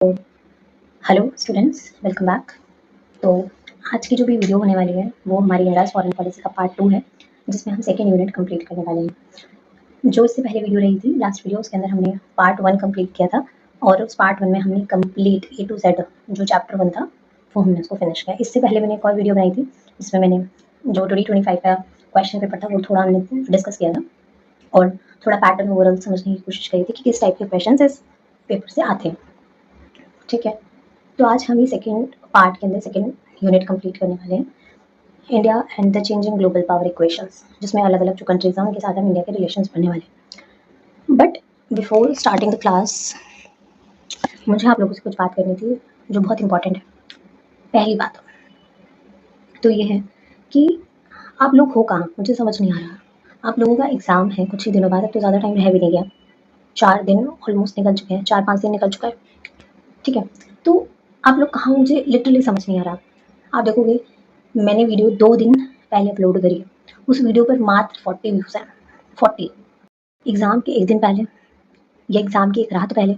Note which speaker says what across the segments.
Speaker 1: Hello students, welcome back. तो आज की जो भी वीडियो होने वाली है वो हमारी इंडियाज़ फॉरेन पॉलिसी का पार्ट 2 है, जिसमें हम सेकेंड यूनिट कंप्लीट करने वाले हैं। जो इससे पहले वीडियो रही थी, लास्ट वीडियो, उसके अंदर हमने पार्ट 1 कंप्लीट किया था और उस पार्ट 1 में हमने कंप्लीट ए टू जेड जो चैप्टर 1 था वो हमने उसको फिनिश किया। इससे पहले मैंने एक और वीडियो बनाई थी जिसमें मैंने जो 2025 का क्वेश्चन पेपर था वो थोड़ा हमने डिस्कस किया था और थोड़ा पैटर्न ओवरऑल समझने की कोशिश करी थी कि किस टाइप के क्वेश्चन इस पेपर से आते हैं। ठीक है, तो आज हम ये सेकेंड पार्ट के अंदर सेकेंड यूनिट कंप्लीट करने वाले हैं, India and the changing global power equations, जिसमें अलग अलग जो कंट्रीज हैं उनके साथ हम इंडिया के रिलेशंस पढ़ने वाले हैं। But before starting the class मुझे आप लोगों से कुछ बात करनी थी जो बहुत इंपॉर्टेंट है। पहली बात तो ये है कि आप लोग हो कहाँ, मुझे समझ नहीं आ रहा। आप लोगों का एग्ज़ाम है कुछ ही दिनों बाद, अब तो ज़्यादा टाइम रह भी नहीं गया, 4 दिन ऑलमोस्ट निकल चुके हैं, 4-5 दिन निकल चुका है। ठीक है, तो आप लोग कहाँ, मुझे लिटरली समझ नहीं आ रहा। आप देखोगे मैंने वीडियो 2 दिन पहले अपलोड करी है, उस वीडियो पर मात्र 40 व्यूज़ हैं। 40 एग्ज़ाम के 1 दिन पहले या एग्ज़ाम की 1 रात पहले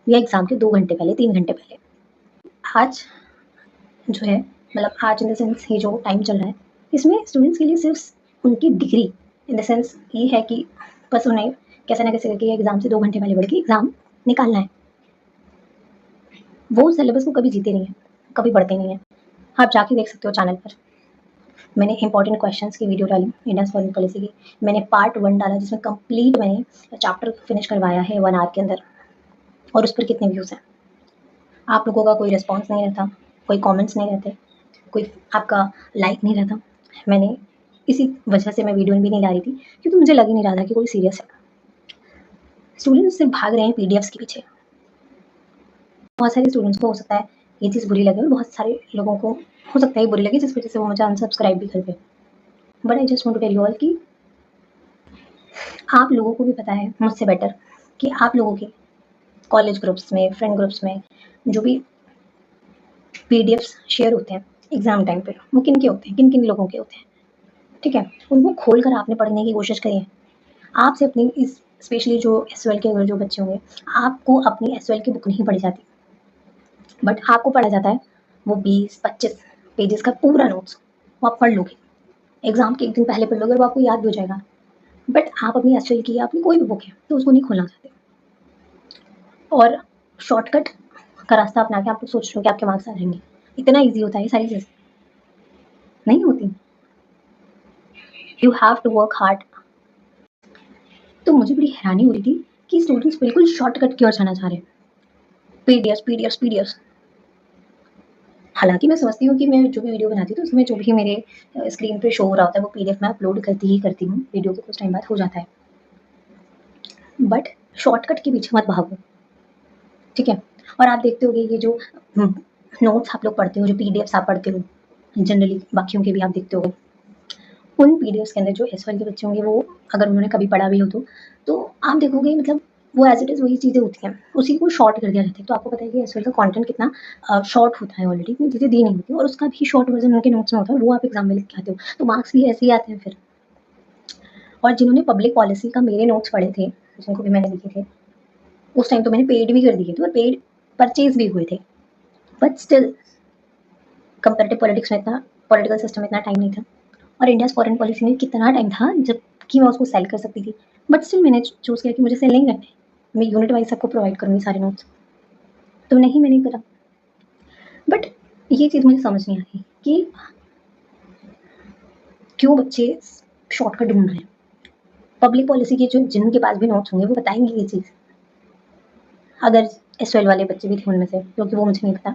Speaker 1: या एग्ज़ाम के 2 घंटे पहले, 3 घंटे पहले। आज जो है मतलब आज इन द सेंस ये जो टाइम चल रहा है इसमें स्टूडेंट्स के लिए सिर्फ उनकी डिग्री इन द सेंस ये है कि बस उन्हें कैसे ना कैसे करके एग्ज़ाम से 2 घंटे पहले बढ़ के एग्ज़ाम निकालना है। वो सिलेबस को कभी जीते नहीं हैं, कभी बढ़ते नहीं हैं। आप जाके देख सकते हो चैनल पर, मैंने इंपॉर्टेंट क्वेश्चंस की वीडियो डाली इंडियन फॉरेन पॉलिसी की। मैंने पार्ट 1 डाला जिसमें कंप्लीट मैंने चैप्टर फिनिश करवाया है 1 आवर के अंदर, और उस पर कितने व्यूज़ हैं। आप लोगों का कोई रिस्पॉन्स नहीं रहता, कोई कमेंट्स नहीं रहते, कोई आपका लाइक नहीं रहता। मैंने इसी वजह से मैं वीडियो भी नहीं ला रही थी, क्योंकि मुझे लग ही नहीं रहा था कि कोई सीरियस है। स्टूडेंट्स सिर्फ भाग रहे हैं पीडीएफ्स के पीछे। बहुत सारे स्टूडेंट्स को हो सकता है ये चीज़ बुरी लगे और बहुत सारे लोगों को हो सकता है बुरी लगे, जिस वजह से वो मुझे अनसब्सक्राइब भी कर दें। But I just want to tell you all कि आप लोगों को भी पता है मुझसे बेटर कि आप लोगों के कॉलेज ग्रुप्स में, फ्रेंड ग्रुप्स में जो भी पीडीएफ्स शेयर होते हैं एग्ज़ाम टाइम पे, वो किन के होते हैं, किन-किन लोगों के होते हैं। ठीक है, उनको खोलकर आपने पढ़ने की कोशिश करी है। आपसे अपनी इस स्पेशली जो एसवाईएल के अगर जो बच्चे होंगे, आपको अपनी एसवाईएल की बुक नहीं पढ़ी जाती, बट आपको पढ़ा जाता है वो 20-25 पेजेस का पूरा नोट्स, वो आप पढ़ लोगे। एग्ज़ाम के 1 दिन पहले पढ़ लोगे और वो आपको याद भी हो जाएगा। बट आप अपनी एसवाईएल की या अपनी कोई भी बुक है तो उसको नहीं खोलना चाहते और शॉर्टकट का रास्ता अपना के आप लोग सोच रहे हो कि आपके मार्क्स आ जाएंगे। इतना ईजी होता है ये सारी चीज़ें? नहीं होती। You have to work hard. तो मुझे बड़ी हैरानी हो रही थी कि स्टूडेंट्स बिल्कुल शॉर्टकट की ओर जाना चाह रहे हैं, पीडीएफ पीडीएफ पीडीएफ। हालांकि मैं समझती हूँ कि मैं जो भी वीडियो बनाती हूँ तो उसमें जो भी मेरे स्क्रीन पे शो हो रहा होता है वो पीडीएफ में अपलोड करती ही करती हूँ, वीडियो के कुछ टाइम बाद हो जाता है। बट शॉर्टकट के पीछे मत भागो, ठीक है। और आप देखते होगे ये जो नोट्स आप लोग पढ़ते हो, जो पीडीएफ्स आप पढ़ते हो, जनरली बाकियों के भी आप देखते होगे, उन पीडीएफ्स के अंदर जो एसवाईएल के बच्चे होंगे वो अगर उन्होंने कभी पढ़ा भी हो तो आप देखोगे मतलब वो एज इट इज़ वही चीज़ें होती हैं, उसी को शॉर्ट कर दिया जाता है। तो आपको पता है कि एसवाईएल का कंटेंट कितना शॉर्ट होता है, ऑलरेडी इतनी चीज़ें दी नहीं होती और उसका भी शॉर्ट वर्जन उनके नोट्स में होता है, वो आप एग्जाम में लिख के आते हो, तो मार्क्स भी ऐसे ही आते हैं फिर। और जिन्होंने पब्लिक पॉलिसी का मेरे नोट्स पढ़े थे, जिनको भी मैंने लिखे थे, उस टाइम तो मैंने पेड भी कर दिए थे और पेड परचेज भी हुए थे, बट स्टिल कंपेरेटिव पॉलिटिक्स में इतना, पॉलिटिकल सिस्टम में इतना टाइम नहीं था और इंडियाज़ फॉरेन पॉलिसी में कितना टाइम था जब कि मैं उसको सेल कर सकती थी। बट स्टिल मैंने चूज़ किया कि मुझे सेल नहीं करना है, मैं यूनिट वाइज सबको प्रोवाइड करूँगी सारे नोट्स, तो नहीं मैंने करा। बट ये चीज़ मुझे समझ नहीं आ रही कि क्यों बच्चे शॉर्टकट ढूंढ रहे हैं। पब्लिक पॉलिसी के जो जिनके पास भी नोट्स होंगे वो बताएंगे ये चीज़, अगर एसवाईएल वाले बच्चे भी थे उनमें से, क्योंकि वो मुझे नहीं पता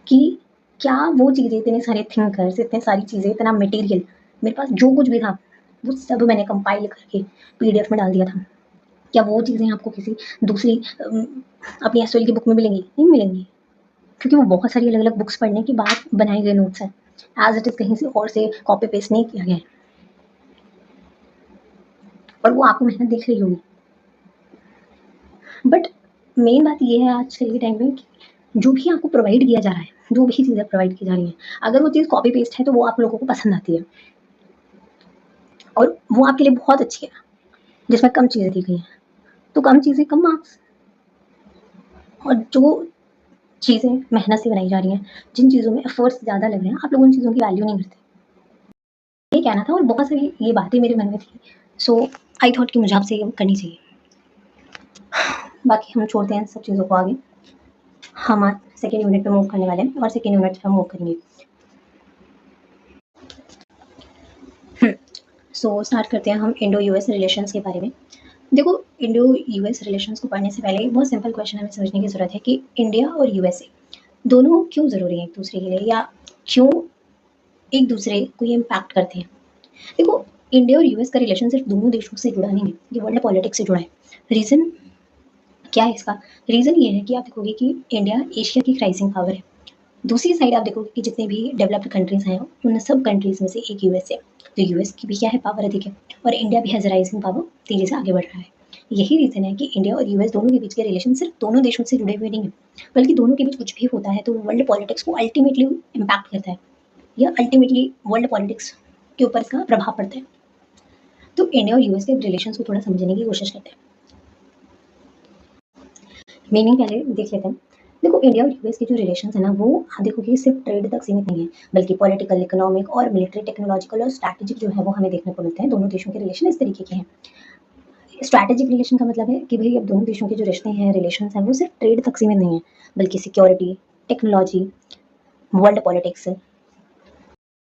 Speaker 1: कि क्या वो चीज़ें, इतने सारे थिंकर्स, इतने सारी चीज़ें, इतना मटेरियल मेरे पास जो कुछ भी था वो सब मैंने कंपाइल करके पीडीएफ में डाल दिया था। क्या वो चीज़ें आपको किसी दूसरी अपनी एसवाईएल की बुक में मिलेंगी? नहीं मिलेंगी, क्योंकि वो बहुत सारी अलग अलग बुक्स पढ़ने के बाद बनाए गए नोट्स हैं, एज इट इज़ कहीं से और से कॉपी पेस्ट नहीं किया गया है, और वो आपको मेहनत दिख रही होगी। बट मेन बात ये है आजकल के टाइम में कि जो भी आपको प्रोवाइड किया जा रहा है, जो भी चीज़ें प्रोवाइड की जा रही हैं, अगर वो चीज़ कॉपी पेस्ट है तो वो आप लोगों को पसंद आती है और वो आपके लिए बहुत अच्छी है, जिसमें कम चीज़ें दी गई हैं, तो कम चीज़ें कम मार्क्स। और जो चीज़ें मेहनत से बनाई जा रही हैं, जिन चीज़ों में एफर्ट्स ज़्यादा लग रहे हैं, आप लोग उन चीज़ों की वैल्यू नहीं करते। ये कहना था और बहुत सारी ये बातें मेरे मन में थी। सो आई थॉट कि मुझे आपसे ये करनी चाहिए। बाकी हम छोड़ते हैं सब चीज़ों को आगे। हम आज सेकंड यूनिट पे मूव करने वाले हैं और सेकंड यूनिट पे हम मूव करेंगे। सो स्टार्ट करते हैं हम इंडो यूएस रिलेशंस के बारे में। देखो, इंडो यूएस रिलेशंस को पढ़ने से पहले एक बहुत सिंपल क्वेश्चन हमें समझने की ज़रूरत है कि इंडिया और यूएसए दोनों क्यों ज़रूरी हैं एक दूसरे के लिए, या क्यों एक दूसरे को ये इम्पैक्ट करते हैं। देखो, इंडिया और यूएस का रिलेशन सिर्फ दोनों देशों से जुड़ा नहीं है, ये वर्ल्ड पॉलिटिक्स से जुड़ा है। रीज़न क्या है इसका? रीज़न ये है कि आप देखोगे कि इंडिया एशिया की राइजिंग पावर है। दूसरी साइड आप देखोगे कि जितने भी डेवलप्ड कंट्रीज़ हैं, उन सब कंट्रीज़ में से एक यूएस है। तो यूएस की भी क्या है, पावर अधिक है, और इंडिया भी हैज़ राइजिंग पावर, तेज़ी से आगे बढ़ रहा है। यही रीज़न है कि इंडिया और यूएस दोनों के बीच के रिलेशन सिर्फ दोनों देशों से जुड़े हुए नहीं हैं, बल्कि दोनों के बीच कुछ भी होता है तो वर्ल्ड पॉलिटिक्स को अल्टीमेटली इम्पैक्ट करता है, या अल्टीमेटली वर्ल्ड पॉलिटिक्स के ऊपर इसका प्रभाव पड़ता है। तो इंडिया और यूएस के रिलेशंस को थोड़ा समझने की कोशिश करते हैं। मीनिंग पहले देख लेते हैं। देखो, इंडिया और यूएस के जो रिलेशंस है ना, वो आप देखोगे सिर्फ ट्रेड तक सीमित नहीं है, बल्कि पॉलिटिकल, इकोनॉमिक और मिलिट्री, टेक्नोलॉजिकल और स्ट्रैटेजिक जो है वो हमें देखने को मिलते हैं। दोनों देशों के रिलेशन इस तरीके के हैं। स्ट्रैटेजिक रिलेशन का मतलब है कि भाई अब दोनों देशों के जो रिश्ते हैं, रिलेशंस हैं, वो सिर्फ ट्रेड तक सीमित नहीं है, बल्कि security, technology, world politics,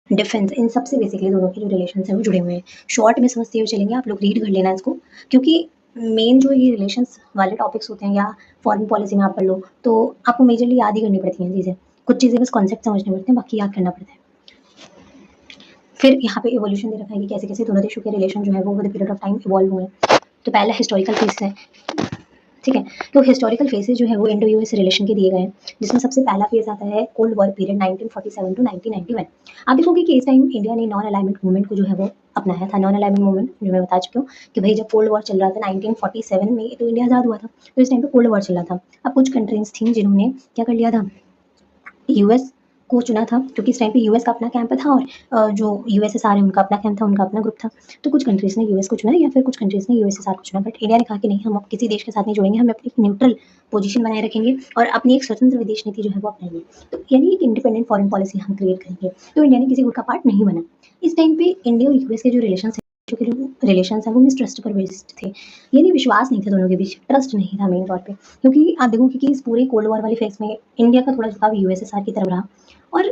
Speaker 1: defence, इन सबसे बेसिकली दोनों के जो रिलेशंस हैं वो जुड़े हुए हैं। शॉर्ट में समझते हुए चलेंगे, आप लोग रीड कर लेना इसको, क्योंकि मेन जो ये रिलेशंस वाले टॉपिक्स होते हैं, या फॉरेन पॉलिसी में आप पढ़ लो, तो आपको मेजरली याद ही करनी पड़ती हैं चीज़ें। कुछ चीज़ें बस कॉन्सेप्ट समझने पड़ते हैं, बाकी याद करना पड़ता है। फिर यहाँ पे इवोल्यूशन दे रखा है कि कैसे कैसे दोनों देशों के रिलेशन जो है वो with period of time evolve हुए। तो पहला हिस्टोरिकल फेज है, ठीक है। तो हिस्टोरिकल फेजेस जो है वो इंडो यूएस रिलेशन के दिए गए हैं, जिसमें सबसे पहला फेज आता है कोल्ड वॉर पीरियड 1947 टू 1991। आप देखोगे कि इस टाइम इंडिया ने नॉन अलाइनमेंट मूवमेंट को जो है वो अपनाया था। नॉन अलाइनमेंट मूवमेंट जो मैं बता चुकी हूँ कि भाई जब कोल्ड वॉर चल रहा था 1947 में, तो इंडिया आज़ाद हुआ था, तो इस टाइम पे कोल्ड वॉर चल रहा था। अब कुछ कंट्रीज थी जिन्होंने क्या कर लिया था, यूएस को चुना था, क्योंकि इस टाइम पे यूएस का अपना कैंप था, और जो यूएसएसआर है उनका अपना कैंप था, उनका अपना ग्रुप था। तो कुछ कंट्रीज़ ने यूएस को चुना, या फिर कुछ कंट्रीज़ ने यूएसएसआर को चुना, बट इंडिया ने कहा कि नहीं, हम अब किसी देश के साथ नहीं जुड़ेंगे, हम अपनी एक न्यूट्रल पोजीशन बनाए रखेंगे और अपनी एक स्वतंत्र विदेश नीति जो है वो अपनाएंगे। तो यानी एक इंडिपेंडेंट फॉरेन पॉलिसी हम क्रिएट करेंगे। तो इंडिया ने किसी गुट का पार्ट नहीं बना। इस टाइम पे इंडिया और यूएस के जो रिलेशंस हैं वो मिसट्रस्ट पर बेस्ड थे, यानी विश्वास नहीं था दोनों के बीच, ट्रस्ट नहीं था मेन तौर पे। क्योंकि आप देखोगे कि इस पूरे कोल्ड वॉर वाली फेज में इंडिया का थोड़ा झुकाव यूएसएसआर की तरफ रहा, और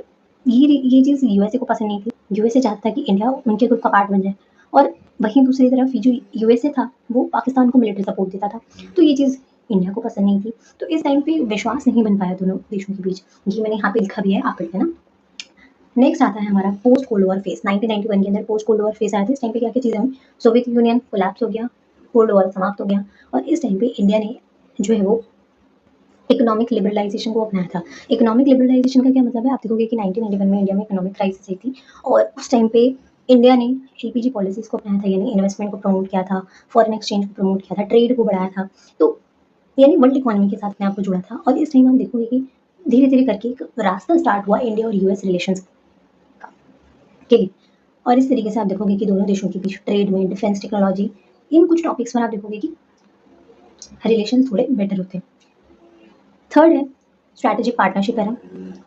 Speaker 1: ये चीज़ यूएसए को पसंद नहीं थी। यूएसए चाहता था कि इंडिया उनके ग्रुप का पार्ट बन जाए, और वहीं दूसरी तरफ जो यूएसए था वो पाकिस्तान को मिलिट्री सपोर्ट देता था। तो ये चीज़ इंडिया को पसंद नहीं थी। तो इस टाइम पे विश्वास नहीं बन पाया दोनों देशों के बीच। ये मैंने यहाँ पे लिखा भी है, आप पढ़ लेना। नेक्स्ट आता है हमारा पोस्ट कोल्ड वॉर फेज। 1991 के अंदर पोस्ट कोल्ड वॉर फेज आया था। इस टाइम पे क्या क्या चीज़ें हुई, सोवियत यूनियन कोलैप्स हो गया, कोल्ड वॉर समाप्त हो गया, और इस टाइम पे इंडिया ने जो है वो इकोनॉमिक लिबरलाइजेशन को अपनाया था। इकोनॉमिक लिबरलाइजेशन का क्या मतलब है, आप देखोगे कि 1991 में इंडिया में इकोनॉमिक क्राइसिस आई थी, और उस टाइम पे इंडिया ने एलपीजी पॉलिसीज़ को अपनाया था, यानी इन्वेस्टमेंट को प्रमोट किया था, फॉरेन एक्सचेंज को प्रमोट किया था, ट्रेड को बढ़ाया था। तो यानी वर्ल्ड इकोनॉमी के साथ अपने आप को जुड़ा था। और इस टाइम हम देखोगे कि धीरे-धीरे करके एक रास्ता स्टार्ट हुआ इंडिया और यूएस रिलेशंस के लिए। और इस तरीके से आप देखोगे कि दोनों देशों के बीच ट्रेड में, डिफेंस, टेक्नोलॉजी, इन कुछ टॉपिक्स पर आप देखोगे कि रिलेशन थोड़े बेटर होते हैं। थर्ड है स्ट्रैटेजिक पार्टनरशिप एरा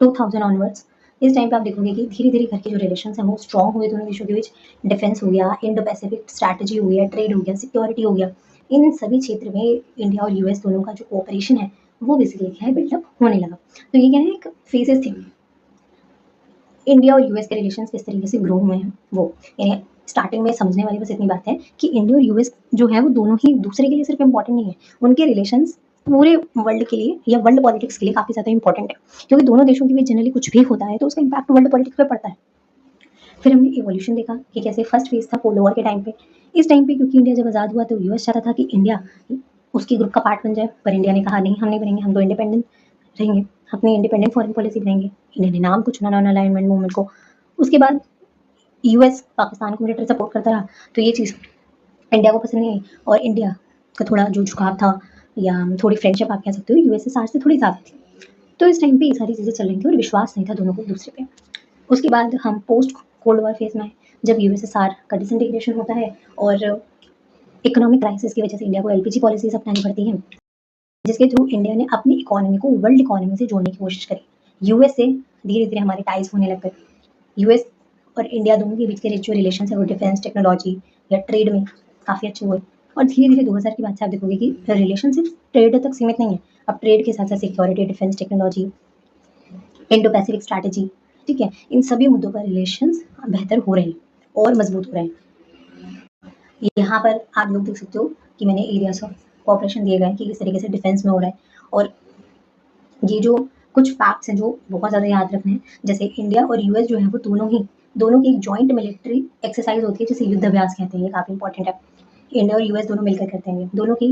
Speaker 1: 2000 ऑनवर्ड्स। इस टाइम पे आप देखोगे कि धीरे-धीरे करके जो रिलेशंस हैं वो स्ट्रॉन्ग हुए दोनों देशों के बीच। डिफेंस हो गया, इंडो पैसिफिक स्ट्रैटेजी हो गया, ट्रेड हो गया, सिक्योरिटी हो गया। इन सभी क्षेत्र में इंडिया और यूएस दोनों का जो कोऑपरेशन है वो बेसिकली क्या है, बिल्डअप होने लगा। तो ये क्या है, एक फेजेस थे। इंडिया और यूएस के रिलेशंस किस तरीके से ग्रो हुए हैं वो, यानी स्टार्टिंग में समझने वाली बस इतनी बात है कि इंडिया और यूएस जो है वो दोनों ही दूसरे के लिए सिर्फ इम्पोर्टेंट नहीं है, उनके रिलेशंस पूरे वर्ल्ड के लिए या वर्ल्ड पॉलिटिक्स के लिए काफ़ी ज़्यादा इंपॉर्टेंट है, क्योंकि दोनों देशों के बीच जनरली कुछ भी होता है तो उसका इम्पैक्ट वर्ल्ड पॉलिटिक्स पे पड़ता है। फिर हमने इवोल्यूशन देखा कि कैसे फर्स्ट फेज था कोल्ड वॉर के टाइम पे। इस टाइम पे क्योंकि इंडिया जब आज़ाद हुआ तो यूएस चाहता था कि इंडिया उसके ग्रुप का पार्ट बन जाए, पर इंडिया ने कहा नहीं, हम नहीं बनेंगे, हम तो इंडिपेंडेंट रहेंगे, अपनी इंडिपेंडेंट फॉरेन पॉलिसी बनाएंगे। इंडिया ने नाम को चुना नॉन अलाइनमेंट मूवमेंट को। उसके बाद यूएस पाकिस्तान को मिलिट्री सपोर्ट करता रहा, तो ये चीज़ इंडिया को पसंद नहीं आई, और इंडिया का थोड़ा जो झुकाव था, या थोड़ी फ्रेंडशिप आप कह सकते हो, यूएसएसआर से थोड़ी ज़्यादा थी। तो इस टाइम पे ये सारी चीज़ें चल रही थी और विश्वास नहीं था दोनों को एक दूसरे पे। उसके बाद हम पोस्ट कोल्ड वॉर फेज में आए, जब यूएसएसआर का डिसइंटीग्रेशन होता है और इकोनॉमिक क्राइसिस की वजह से इंडिया को एलपीजी पॉलिसीज अपनानी पड़ती हैं। जिसके थ्रू इंडिया ने अपनी इकोनॉमी को वर्ल्ड इकोनॉमी से जोड़ने की कोशिश करी। यूएस से धीरे धीरे हमारे टाइज होने लग गए। यूएस और इंडिया दोनों के बीच के जो रिलेशन है वो डिफेंस टेक्नोलॉजी या ट्रेड में काफ़ी अच्छे हुए। और धीरे धीरे 2000 के बाद से आप देखोगे कि रिलेशन सिर्फ ट्रेड तक सीमित नहीं है, अब ट्रेड के साथ साथ security, defence technology, Indo Pacific strategy, ठीक है, इन सभी मुद्दों पर रिलेशंस बेहतर हो रहे हैं और मजबूत हो रहे हैं। यहाँ पर आप लोग देख सकते हो कि मैंने एरियाज ऑफ कोऑपरेशन दिए गए हैं कि किस तरीके से डिफेंस में हो रहा है। और ये जो कुछ फैक्ट्स हैं जो बहुत ज़्यादा याद रखने हैं, जैसे इंडिया और यूएस जो है वो दोनों की एक जॉइंट मिलिट्री एक्सरसाइज होती है जिसे युद्ध अभ्यास कहते हैं। ये काफ़ी इंपॉर्टेंट है। इंडिया और यूएस दोनों मिलकर करते हैं, दोनों की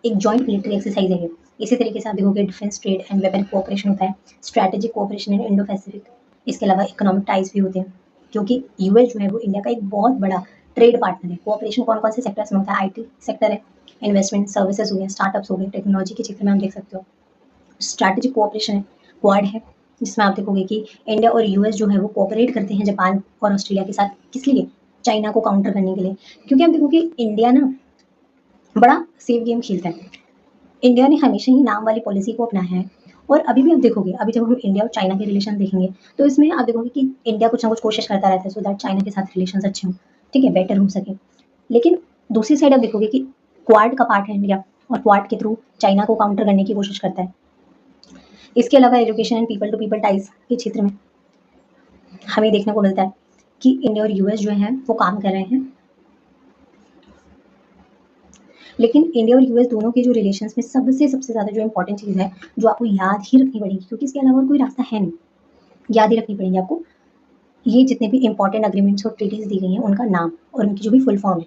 Speaker 1: एक जॉइंट मिलिट्री एक्सरसाइज है ये। इसी तरीके से आप देखोगे defence, trade and weapon cooperation होता है, स्ट्रैटेजिक कोऑपरेशन इन इंडो पैसिफिक। इसके अलावा इकोनॉमिक टाइज भी होते हैं, क्योंकि यूएस जो है वो इंडिया का एक बहुत बड़ा ट्रेड पार्टनर है। कोऑपरेशन कौन कौन से सेक्टर्स में होता है? आईटी सेक्टर है, इन्वेस्टमेंट, सर्विसेज हो गए, स्टार्टअप्स हो गए, टेक्नोलॉजी के क्षेत्र में आप देख सकते हो। स्ट्रैटेजिक कोऑपरेशन है, क्वाड है, जिसमें आप देखोगे कि इंडिया और यूएस जो है वो कोऑपरेट करते हैं जापान और ऑस्ट्रेलिया के साथ। किस लिए? चाइना को काउंटर करने के लिए। क्योंकि आप देखोगे इंडिया ना बड़ा सेफ गेम खेलता है। इंडिया ने हमेशा ही नाम वाली पॉलिसी को अपनाया है। और अभी भी आप देखोगे, अभी जब हम इंडिया और चाइना के रिलेशन देखेंगे तो इसमें आप देखोगे कि इंडिया कुछ ना कुछ कोशिश करता रहता है सो दैट चाइना के साथ रिलेशन अच्छे हों, ठीक है, बेटर हो सके। लेकिन दूसरी साइड आप देखोगे कि क्वाड का पार्ट है इंडिया, और क्वाड के थ्रू चाइना को काउंटर करने की कोशिश करता है। इसके अलावा education and people to people ties के क्षेत्र में हमें देखने को मिलता है कि इंडिया और यूएस जो है वो काम कर रहे हैं। लेकिन इंडिया और यूएस दोनों के जो रिलेशंस में सबसे ज़्यादा जो इंपॉर्टेंट चीज़ है, जो आपको याद ही रखनी पड़ेगी, क्योंकि इसके अलावा और कोई रास्ता है नहीं, याद ही रखनी पड़ेगी आपको, ये जितने भी इंपॉर्टेंट अग्रीमेंट्स और ट्रीटीज दी गई हैं उनका नाम और उनकी जो भी फुल फॉर्म है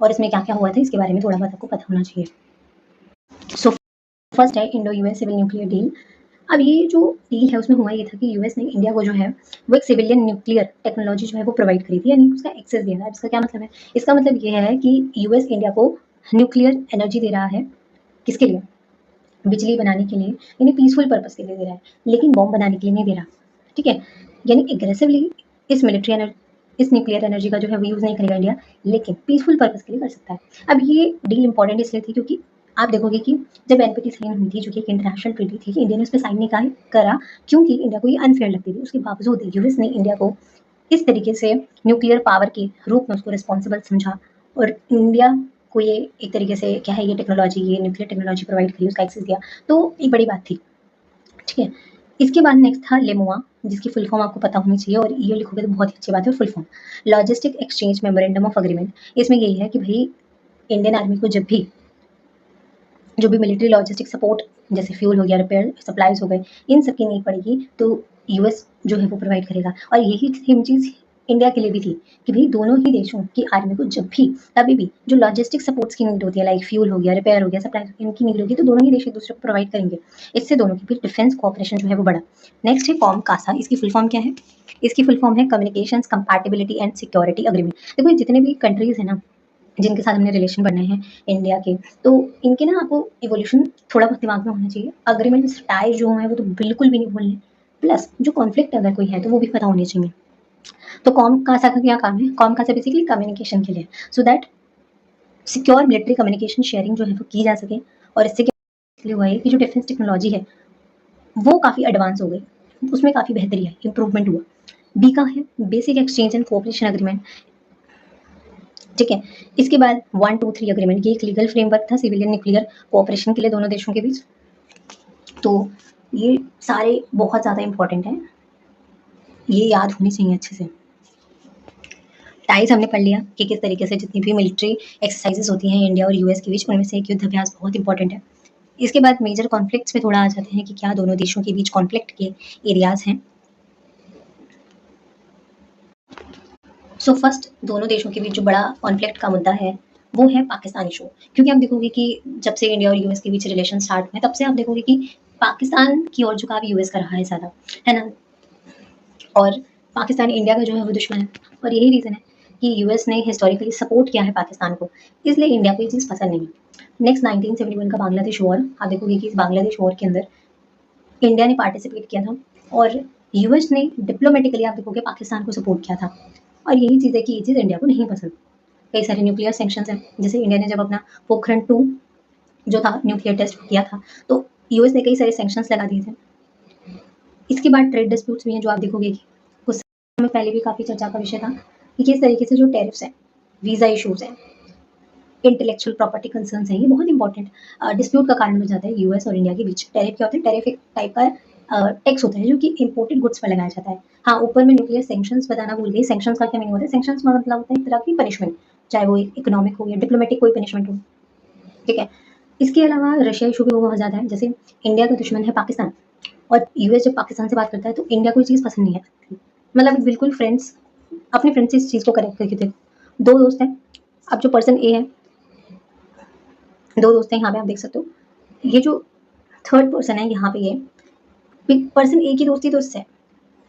Speaker 1: और इसमें क्या क्या हुआ था इसके बारे में थोड़ा बहुत आपको पता होना चाहिए। सो फर्स्ट है Indo US civil nuclear deal. अब ये जो डील है उसमें हुआ ये था कि यूएस ने इंडिया को जो है वो एक सिविलियन न्यूक्लियर टेक्नोलॉजी जो है वो प्रोवाइड करी थी, यानी उसका एक्सेस दिया था। इसका क्या मतलब है? इसका मतलब ये है कि यूएस इंडिया को न्यूक्लियर एनर्जी दे रहा है। किसके लिए? बिजली बनाने के लिए, यानी पीसफुल पर्पस के लिए दे रहा है, लेकिन बॉम्ब बनाने के लिए नहीं दे रहा, ठीक है। यानी एग्रेसिवली इस न्यूक्लियर एनर्जी का जो है वो यूज़ नहीं करेगा इंडिया, लेकिन पीसफुल पर्पस के लिए कर सकता है। अब ये डील इंपॉर्टेंट इसलिए थी क्योंकि आप देखोगे कि जब एनपीटी साइन हुई थी, जो कि एक इंटरनेशनल ट्रीटी थी, इंडिया ने उस पर साइन नहीं करा क्योंकि इंडिया को ये अनफेयर लगती थी। उसके बावजूद यूएस ने इंडिया को इस तरीके से न्यूक्लियर पावर के रूप में उसको रिस्पॉन्सिबल समझा और इंडिया को ये एक तरीके से क्या है, ये टेक्नोलॉजी, ये न्यूक्लियर टेक्नोलॉजी प्रोवाइड करी, उसका एक्सेस दिया, तो एक बड़ी बात थी, ठीक है। इसके बाद नेक्स्ट था लेमुआ, जिसकी फुल फॉर्म आपको पता होनी चाहिए और ये लिखोगे तो बहुत ही अच्छी बात है। Full form logistic exchange memorandum of agreement. इसमें यही है कि भाई इंडियन आर्मी को जब भी जो भी मिलिट्री लॉजिस्टिक सपोर्ट जैसे फ्यूल हो गया, रिपेयर सप्लाईज हो गए, इन सब की नीड पड़ेगी तो यूएस जो है वो प्रोवाइड करेगा। और यही सेम चीज़ इंडिया के लिए भी थी कि भाई दोनों ही देशों की आर्मी को जब भी कभी भी जो लॉजिस्टिक सपोर्ट्स की नीड होती है, लाइक फ्यूल हो गया, रिपेयर हो गया, सप्लाई, इनकी नीड होगी तो दोनों ही देश एक दूसरे को प्रोवाइड करेंगे। इससे दोनों की भी डिफेंस कोऑपरेशन जो है वो बढ़ा। नेक्स्ट है कॉम कासा। इसकी फुल फॉर्म क्या है? इसकी फुल फॉर्म है communications compatibility and security agreement. देखो ये जितने भी कंट्रीज है ना जिनके साथ हमने रिलेशन बनने हैं इंडिया के, तो इनके ना आपको इवोल्यूशन थोड़ा बहुत दिमाग में होना चाहिए। अग्रीमेंट्स टाई जो है वो तो बिल्कुल भी नहीं भूलने, प्लस जो कॉन्फ्लिक्ट अगर कोई है तो वो भी पता होने चाहिए। तो कॉम कासा का क्या काम है? कॉम कासा बेसिकली कम्युनिकेशन के लिए, so that secure military communication sharing जो है वो की जा सके। और इससे क्या हुआ है कि जो डिफेंस टेक्नोलॉजी है वो काफ़ी एडवांस हो गई, उसमें काफ़ी बेहतरी है, इंप्रूवमेंट हुआ। बी का है basic exchange and cooperation agreement, ठीक है। इसके बाद 1, 2, 3 अग्रीमेंट, ये एक लीगल फ्रेमवर्क था सिविलियन न्यूक्लियर कोऑपरेशन के लिए दोनों देशों के बीच। तो ये सारे बहुत ज़्यादा इंपॉर्टेंट हैं, ये याद होनी चाहिए अच्छे से। टाइज हमने पढ़ लिया कि किस तरीके से जितनी भी मिलिट्री एक्सरसाइजेस होती हैं इंडिया और यूएस के बीच, उनमें से एक युद्ध अभ्यास बहुत इंपॉर्टेंट है। इसके बाद मेजर कॉन्फ्लिक्ट्स में थोड़ा आ जाते हैं कि क्या दोनों देशों के बीच कॉन्फ्लिक्ट के एरियाज हैं। सो फर्स्ट दोनों देशों के बीच जो बड़ा कॉन्फ्लिक्ट का मुद्दा है वो है पाकिस्तान इशू। क्योंकि आप देखोगे कि जब से इंडिया और यूएस के बीच रिलेशन स्टार्ट हुए तब से आप देखोगे कि पाकिस्तान की ओर झुकाव यूएस का रहा है ज़्यादा, है ना। और पाकिस्तान इंडिया का जो है वो दुश्मन है, और यही रीज़न है कि यूएस ने हिस्टोरिकली सपोर्ट किया है पाकिस्तान को, इसलिए इंडिया को ये चीज़ पसंद नहीं है। नेक्स्ट 1971 का बांग्लादेश वॉर, आप देखोगे कि इस बांग्लादेश वॉर के अंदर इंडिया ने पार्टिसिपेट किया था और यूएस ने डिप्लोमेटिकली आप देखोगे पाकिस्तान को सपोर्ट किया था। और यही चीज़ है कि ये चीज़ इंडिया को नहीं पसंद। कई सारे न्यूक्लियर सैंक्शंस हैं, जैसे इंडिया ने जब अपना पोखरण 2 जो था न्यूक्लियर टेस्ट किया था, तो यूएस ने कई सारे सैंक्शंस लगा दिए थे। इसके बाद ट्रेड डिस्प्यूट्स भी हैं जो आप देखोगे कि कुछ समय पहले भी काफ़ी चर्चा का विषय था कि किस तरीके से जो टैरिफ्स हैं, वीज़ा इश्यूज़ हैं, इंटेलेक्चुअल प्रॉपर्टी कंसर्न्स हैं, ये बहुत इंपॉर्टेंट डिस्प्यूट का कारण बन जाता है यूएस और इंडिया के बीच। टैरिफ क्या होता है? टैरिफ एक टाइप का टैक्स होता है जो कि इंपोर्टेड गुड्स पर लगाया जाता है। हाँ, ऊपर में न्यूक्लियर सैंक्शंस बताना भूल गई। सैंक्शंस का क्या मीनिंग होता है? सैंक्शंस का मतलब होता है एक तरह की पनिशमेंट, चाहे वो इकोनॉमिक हो या डिप्लोमेटिक कोई पनिशमेंट हो, ठीक है। इसके अलावा रशिया इशू भी बहुत ज़्यादा है। जैसे इंडिया का दुश्मन है पाकिस्तान, और यूएस जब पाकिस्तान से बात करता है तो इंडिया को ये चीज़ पसंद नहीं है। मतलब बिल्कुल फ्रेंड्स, अपने फ्रेंड्स से इस चीज़ को करेक्ट करके देखो। दो दोस्त हैं, अब जो पर्सन ए है, दो दोस्त हैं यहाँ पे आप देख सकते हो। ये जो थर्ड पर्सन है यहाँ पे, ये पर्सन ए की दोस्ती तो इससे है,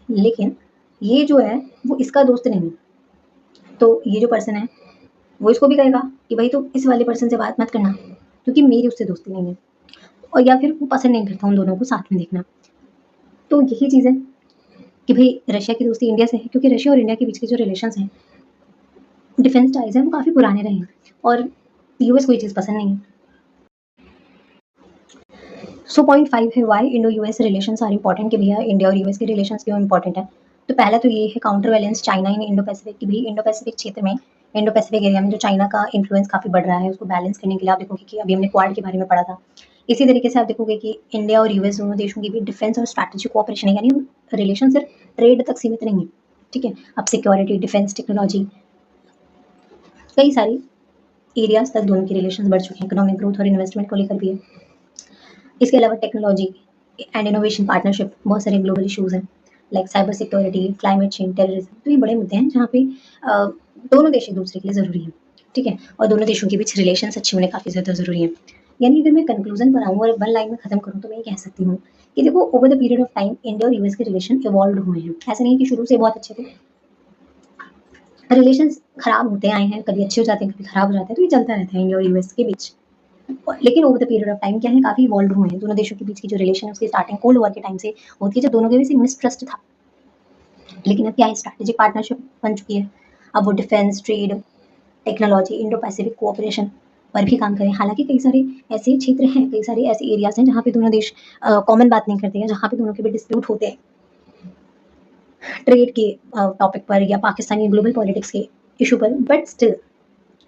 Speaker 1: लेकिन ये जो है वो इसका दोस्त नहीं है। तो ये जो पर्सन है वो इसको भी कहेगा कि भाई तुम इस वाले पर्सन से बात मत करना क्योंकि मेरी उससे दोस्ती नहीं है, और या फिर वो पसंद नहीं करता उन दोनों को साथ में देखना। तो यही चीज़ है कि भाई रशिया की दोस्ती इंडिया से है क्योंकि रशिया और इंडिया के बीच के जो रिलेशंस हैं, डिफेंस टाइज हैं, वो काफ़ी पुराने रहे हैं, और यूएस को ये चीज़ पसंद नहीं है। सो पॉइंट 5 है why Indo US relations are important, कि भैया इंडिया और यूएस के रिलेशंस क्यों इंपॉर्टेंट है। तो पहला तो ये है counter balance China in Indo Pacific, कि भाई इंडो पैसिफिक क्षेत्र में, इंडो पैसिफिक एरिया में जो चाइना का इन्फ्लुएंस काफ़ी बढ़ रहा है, उसको बैलेंस करने के लिए आप देखोगे कि अभी हमने क्वाड के बारे में पढ़ा था। इसी तरीके से आप देखोगे कि इंडिया और यूएस दोनों देशों की भी डिफेंस और स्ट्रैटेजिक कोऑपरेशन है, यानी रिलेशन सिर्फ ट्रेड तक सीमित नहीं है, ठीक है। अब सिक्योरिटी, डिफेंस, टेक्नोलॉजी, कई सारी एरियाज तक दोनों के रिलेशन बढ़ चुके हैं। इकोनॉमिक ग्रोथ और इन्वेस्टमेंट को लेकर भी है। इसके अलावा टेक्नोलॉजी एंड इनोवेशन पार्टनरशिप, बहुत सारे ग्लोबल इश्यूज हैं like cyber security, climate change, terrorism. तो ये बड़े मुद्दे हैं जहाँ पे दोनों देश एक दूसरे के लिए ज़रूरी हैं, ठीक है, और दोनों देशों के बीच रिलेशंस अच्छे होने काफ़ी ज़्यादा ज़रूरी हैं। यानी अगर मैं कंक्लूजन पर आऊँ और वन लाइन में ख़त्म करूँ तो मैं ये कह सकती हूँ कि देखो, over the period of time India और यूएस के रिलेशन इवॉल्व हुए हैं। ऐसा नहीं है कि शुरू से बहुत अच्छे थे, रिलेशंस खराब होते आए हैं, कभी अच्छे हो जाते हैं, कभी खराब हो जाते हैं, तो ये चलता रहता है इंडिया और यूएस के बीच। लेकिन over the period of time क्या है, काफ़ी इवॉल्व हुए हैं। दोनों देशों के बीच की जो रिलेशन है उसकी स्टार्टिंग कोल्ड वॉर के टाइम से होती है, जब दोनों के बीच मिसट्रस्ट था, लेकिन अब क्या है, स्ट्रैटेजिक पार्टनरशिप बन चुकी है। अब वो defence, trade, technology, Indo Pacific cooperation पर भी काम करें। हालांकि कई सारे ऐसे क्षेत्र हैं, कई सारे ऐसे एरियाज हैं जहाँ पे दोनों देश कॉमन बात नहीं करते हैं, जहाँ पे दोनों के भी डिस्प्यूट होते हैं ट्रेड के टॉपिक पर या पाकिस्तानी ग्लोबल पॉलिटिक्स के इशू पर, बट स्टिल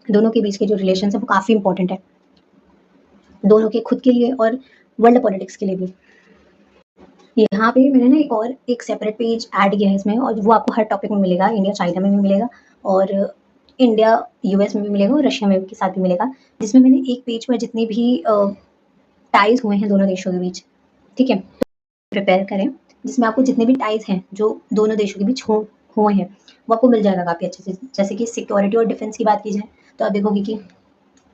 Speaker 1: दोनों के बीच के जो रिलेशन है वो काफ़ी इंपॉर्टेंट है, दोनों के खुद के लिए और वर्ल्ड पॉलिटिक्स के लिए भी। यहाँ पे मैंने ना एक सेपरेट पेज ऐड किया है इसमें, और वो आपको हर टॉपिक में मिलेगा। इंडिया चाइना में भी मिलेगा, और इंडिया यूएस में भी मिलेगा, और रशिया में के साथ भी मिलेगा, जिसमें मैंने एक पेज पर जितने भी टाइज हुए हैं दोनों देशों के बीच, ठीक है, प्रिपेयर करें, जिसमें आपको जितने भी टाइज हैं जो दोनों देशों के बीच हुए हैं वो आपको मिल जाएगा काफ़ी अच्छे से। जैसे कि सिक्योरिटी और डिफेंस की बात की जाए तो आप देखोगे कि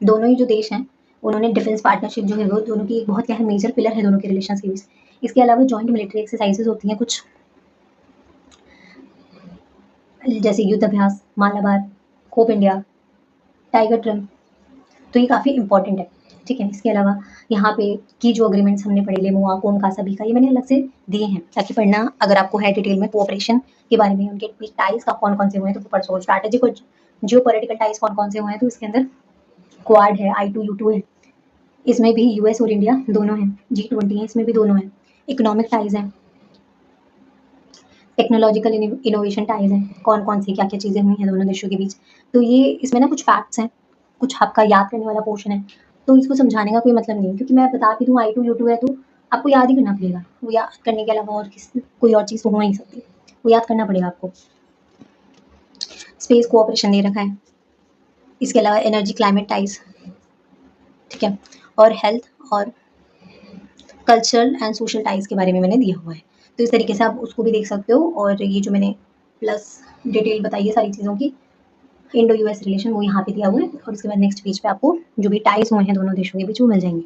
Speaker 1: दोनों ही जो देश हैं उन्होंने डिफेंस पार्टनरशिप जो है वो दोनों की एक बहुत क्या है, मेजर पिलर है दोनों के रिलेशन के बीच। इसके अलावा जॉइंट मिलिट्री एक्सरसाइजेज होती हैं कुछ, जैसे युद्ध अभ्यास, Malabar, hope India, tiger Trump, तो ये काफ़ी इंपॉर्टेंट है, ठीक है। इसके अलावा यहाँ पे की जो अग्रीमेंट्स हमने पढ़े, लेमुआ, कोनका, सभी का ये मैंने अलग से दिए हैं ताकि पढ़ना अगर आपको है डिटेल में कोऑपरेशन के बारे में, उनके टाइज का कौन कौन से हुए हैं तो पढ़ सको। स्ट्रैटेजिक और जियो पॉलिटिकल टाइज कौन कौन से हुए हैं, तो इसके अंदर क्वाड है, I2U2 है, इसमें भी यूएस और इंडिया दोनों हैं, G20 है, इसमें भी दोनों हैं। इकोनॉमिक टाइज हैं, टेक्नोलॉजिकल इनोवेशन टाइज हैं, कौन कौन सी क्या क्या चीज़ें हुई हैं दोनों देशों के बीच। तो ये इसमें ना कुछ फैक्ट्स हैं, कुछ आपका याद करने वाला पोर्शन है, तो इसको समझाने का कोई मतलब नहीं है, क्योंकि मैं बता भी दूँ I2U2 है तो आपको याद ही करना पड़ेगा। वो याद करने के अलावा और कोई और चीज़ तो हो नहीं सकती, वो याद करना पड़ेगा आपको। स्पेस कोऑपरेशन दे रखा है, इसके अलावा एनर्जी क्लाइमेट टाइज, ठीक है, और हेल्थ और कल्चरल एंड सोशल टाइज के बारे में मैंने दिया हुआ है। तो इस तरीके से आप उसको भी देख सकते हो, और ये जो मैंने प्लस डिटेल बताई है सारी चीज़ों की, इंडो यूएस रिलेशन, वो यहाँ पे दिया हुआ है, और उसके बाद नेक्स्ट पेज पे आपको जो भी टाइज हुए हैं दोनों देशों के बीच वो मिल जाएंगे।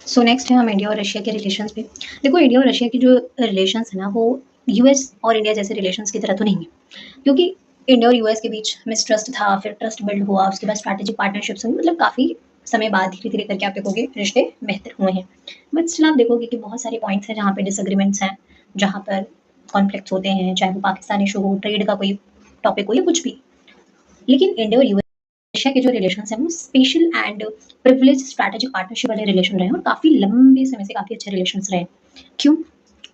Speaker 1: सो नेक्स्ट है हम इंडिया और रशिया के रिलेशंस पे। देखो, इंडिया और रशिया की जो रिलेशंस है ना, वो यूएस और इंडिया जैसे रिलेशंस की तरह तो नहीं है, क्योंकि इंडिया और यूएस के बीच मिसट्रस्ट था, फिर ट्रस्ट बिल्ड हुआ, उसके बाद स्ट्रैटेजिक पार्टनरशिप्स, मतलब काफ़ी समय बाद धीरे धीरे करके आप देखोगे रिश्ते बेहतर हुए हैं। बट स्टिल आप देखोगे कि बहुत सारे पॉइंट्स हैं जहाँ पे डिसएग्रीमेंट्स हैं, जहाँ पर कॉन्फ्लिक्ट्स होते हैं, चाहे वो पाकिस्तान इशू हो, ट्रेड का कोई टॉपिक हो या कुछ भी। लेकिन इंडिया और यूएस रशिया के जो रिलेशंस हैं वो special and privilege strategic partnership वाले रिलेशन रहे हैं और काफ़ी लंबे समय से काफ़ी अच्छे रिलेशंस रहे हैं। क्यों?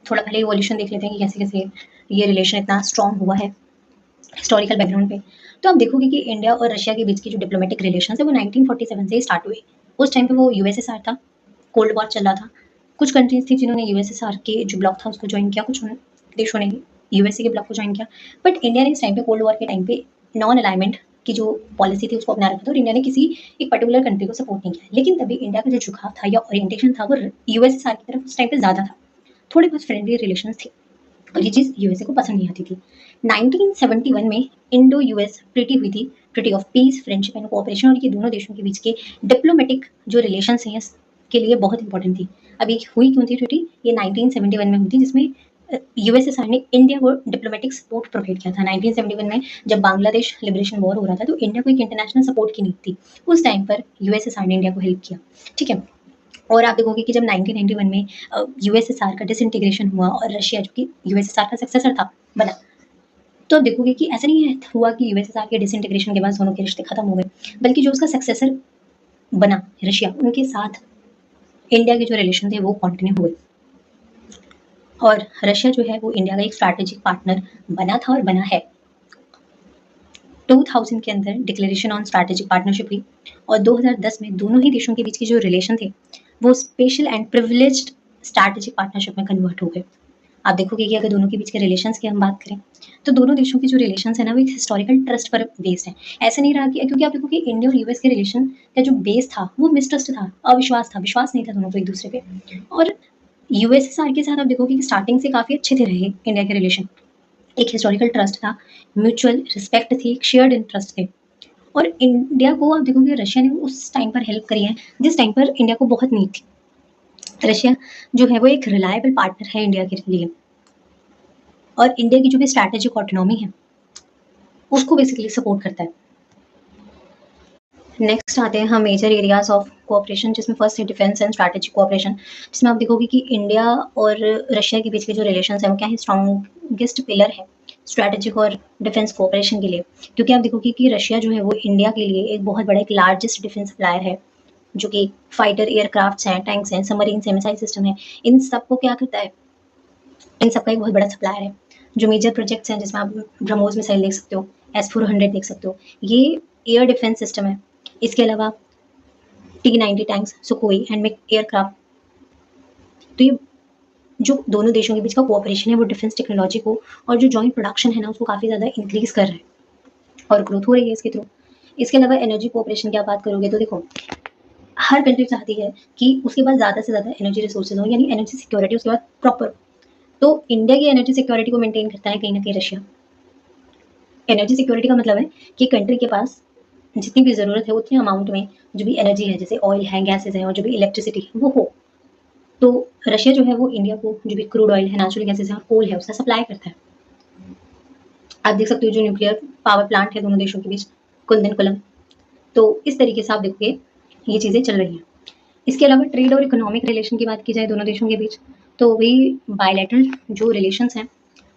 Speaker 1: थोड़ा पहले इवोल्यूशन देख लेते हैं कि कैसे-कैसे ये रिलेशन इतना स्ट्रॉन्ग हुआ है हिस्टोरिकल बैकग्राउंड पे। तो आप देखोगे कि इंडिया और रशिया के बीच की जो डिप्लोमेटिक रिलेशंस है वो 1947 से ही स्टार्ट हुए। उस टाइम पे वो यूएसएसआर था, कोल्ड वॉर चल रहा था। कुछ कंट्रीज़ थी जिन्होंने यूएसएसआर के जो ब्लॉक था उसको जॉइन किया, कुछ देशों ने यूएसए के ब्लॉक को जॉइन किया। बट इंडिया ने इस टाइम पे कोल्ड वॉर के टाइम पे नॉन अलाइनमेंट की जो पॉलिसी थी उसको अपना रखा था और इंडिया ने किसी एक पर्टिकुलर कंट्री को सपोर्ट नहीं किया। लेकिन तभी इंडिया का जो झुकाव था या ओरिएंटेशन था वो यूएसएसआर की तरफ उस टाइम पे ज़्यादा था। थोड़े बहुत फ्रेंडली रिलेशंस थे और ये चीज़ यूएसए को पसंद नहीं आती थी। 1971 में इंडो यूएस ट्रीटी हुई थी, treaty of peace, friendship and cooperation, और ये दोनों देशों के बीच के डिप्लोमेटिक जो रिलेशंस हैं के लिए बहुत इंपॉर्टेंट थी। अभी हुई क्यों थी ट्रीटी? ये 1971 में हुई थी जिसमें यूएसएसआर ने इंडिया को डिप्लोमेटिक सपोर्ट प्रोवाइड किया था। 1971 में जब बांग्लादेश लिबरेशन वॉर हो रहा था तो इंडिया को एक इंटरनेशनल सपोर्ट की नीड थी। उस टाइम पर यूएसएसआर ने इंडिया को हेल्प किया। ठीक है, और आप देखोगे कि जब 1991 में यूएसएसआर का डिसइंटीग्रेशन हुआ और रशिया जो कि यूएसएसआर का सक्सेसर था बना, तो आप देखोगे कि ऐसा नहीं है हुआ कि यूएसएसआर के डिसइंटीग्रेशन के बाद दोनों के रिश्ते खत्म हो गए, बल्कि जो उसका सक्सेसर बना रशिया, उनके साथ इंडिया के जो रिलेशन थे वो कंटिन्यू हुए और रशिया जो है वो इंडिया का एक स्ट्रैटेजिक पार्टनर बना था और बना है। 2000 के अंदर डिक्लेरेशन ऑन स्ट्रैटेजिक पार्टनरशिप हुई और 2010 में दोनों ही देशों के बीच के जो रिलेशन थे वो special and privileged strategic partnership में कन्वर्ट हो गए। आप देखोगे कि अगर दोनों के बीच के रिलेशंस की हम बात करें तो दोनों देशों के जो रिलेशंस है ना वो एक हिस्टोरिकल ट्रस्ट पर बेस्ड है। ऐसा नहीं रहा कि क्योंकि आप देखोगे इंडिया और यूएस के रिलेशन का जो बेस था वो मिसट्रस्ट था, अविश्वास था, विश्वास नहीं था दोनों को एक दूसरे पे। और यूएसएसआर के साथ आप देखोगे कि स्टार्टिंग से काफ़ी अच्छे थे रहे इंडिया के रिलेशन, एक हिस्टोरिकल ट्रस्ट था, म्यूचुअल रिस्पेक्ट थी, एक शेयर्ड इंटरेस्ट थे। और इंडिया को आप देखोगे रशिया ने उस टाइम पर हेल्प करी है जिस टाइम पर इंडिया को बहुत नीड थी। रशिया जो है वो एक रिलायबल पार्टनर है इंडिया के लिए और इंडिया की जो भी स्ट्रैटेजिक ऑटोनॉमी है उसको बेसिकली सपोर्ट करता है। नेक्स्ट आते हैं हम मेजर एरियाज ऑफ कोऑपरेशन, जिसमें फर्स्ट है डिफेंस एंड स्ट्रैटेजिक कोऑपरेशन, जिसमें आप देखोगे कि इंडिया और रशिया के बीच के जो रिलेशन है वो क्या है, स्ट्रॉन्गेस्ट पिलर है स्ट्रैटेजिक और डिफेंस कोऑपरेशन के लिए। क्योंकि आप देखोगे कि रशिया जो है वो इंडिया के लिए एक बहुत बड़ा एक लार्जेस्ट डिफेंस सप्लायर है, जो कि फाइटर एयरक्राफ्ट हैं, टैंक्स हैं, सबमरीन है, मिसाइल सिस्टम है, इन सबको क्या करता है, इन सबका एक बहुत बड़ा सप्लायर है। जो मेजर प्रोजेक्ट्स हैं जिसमें आप ब्रह्मोस मिसाइल देख सकते हो, S-400 देख सकते हो, ये एयर डिफेंस सिस्टम है। इसके अलावा T-90 tanks, Sukhoi and MiG aircraft. तो ये जो दोनों देशों के बीच का कोऑपरेशन है वो डिफेंस टेक्नोलॉजी को और जो जॉइंट प्रोडक्शन है ना उसको काफ़ी ज़्यादा इंक्रीज कर रहा है और ग्रोथ हो रही है इसके थ्रू। इसके अलावा एनर्जी कोऑपरेशन की आप बात करोगे तो देखो हर कंट्री चाहती है कि उसके पास ज़्यादा से ज़्यादा एनर्जी रिसोर्सेज हो, यानी एनर्जी सिक्योरिटी उसके बाद प्रॉपर। तो इंडिया की एनर्जी सिक्योरिटी को मेंटेन करता है कहीं ना कहीं रशिया। एनर्जी सिक्योरिटी का मतलब है कि कंट्री के पास जितनी भी ज़रूरत है उतने अमाउंट में जो भी एनर्जी है, जैसे ऑयल है, गैसेज है और जो भी इलेक्ट्रिसिटी है वो हो। तो रशिया जो है वो इंडिया को जो भी क्रूड ऑयल है, नेचुरल गैसेज है और कोल है उसका सप्लाई करता है। आप देख सकते हो जो न्यूक्लियर पावर प्लांट है दोनों देशों के बीच, कुंदन, तो इस तरीके से आप देखोगे ये चीज़ें चल रही हैं। इसके अलावा ट्रेड और इकोनॉमिक रिलेशन की बात की जाए दोनों देशों के बीच, तो वही बायलैटरल जो रिलेशंस हैं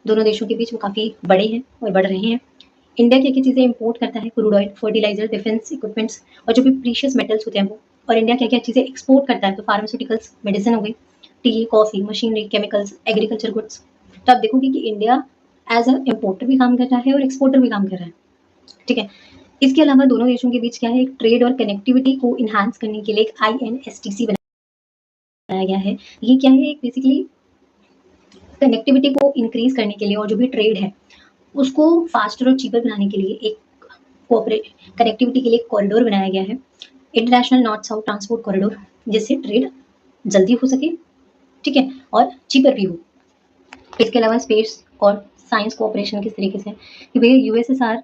Speaker 1: दोनों देशों के बीच वो काफ़ी बड़े हैं और बढ़ रहे हैं। इंडिया क्या-क्या चीज़ें इंपोर्ट करता है, crude oil, fertiliser, defence equipments और जो भी प्रीशियस मेटल्स होते हैं वो। और इंडिया क्या-क्या चीज़ें एक्सपोर्ट करता है, तो फार्मास्यूटिकल्स, मेडिसिन हो गई, T, coffee, machinery, chemicals, agriculture goods. तो आप देखोगे कि इंडिया एज़ अ इम्पोर्टर भी काम कर रहा है और एक्सपोर्टर भी काम कर रहा है। ठीक है। इसके अलावा दोनों देशों के बीच क्या है, एक ट्रेड और कनेक्टिविटी को इन्हांस करने के लिए एक INSTC बनाया गया है। ये क्या है, एक बेसिकली कनेक्टिविटी को इंक्रीज करने के लिए और जो भी ट्रेड है उसको फास्टर और चीपर बनाने के लिए एक कोऑपरेट कनेक्टिविटी के लिए एक कॉरिडोर बनाया गया है, international north south transport corridor, जिससे ट्रेड जल्दी हो सके, ठीक है, और चीपर भी हो। इसके अलावा स्पेस और साइंस कोऑपरेशन किस तरीके से कि भैया यूएसएसआर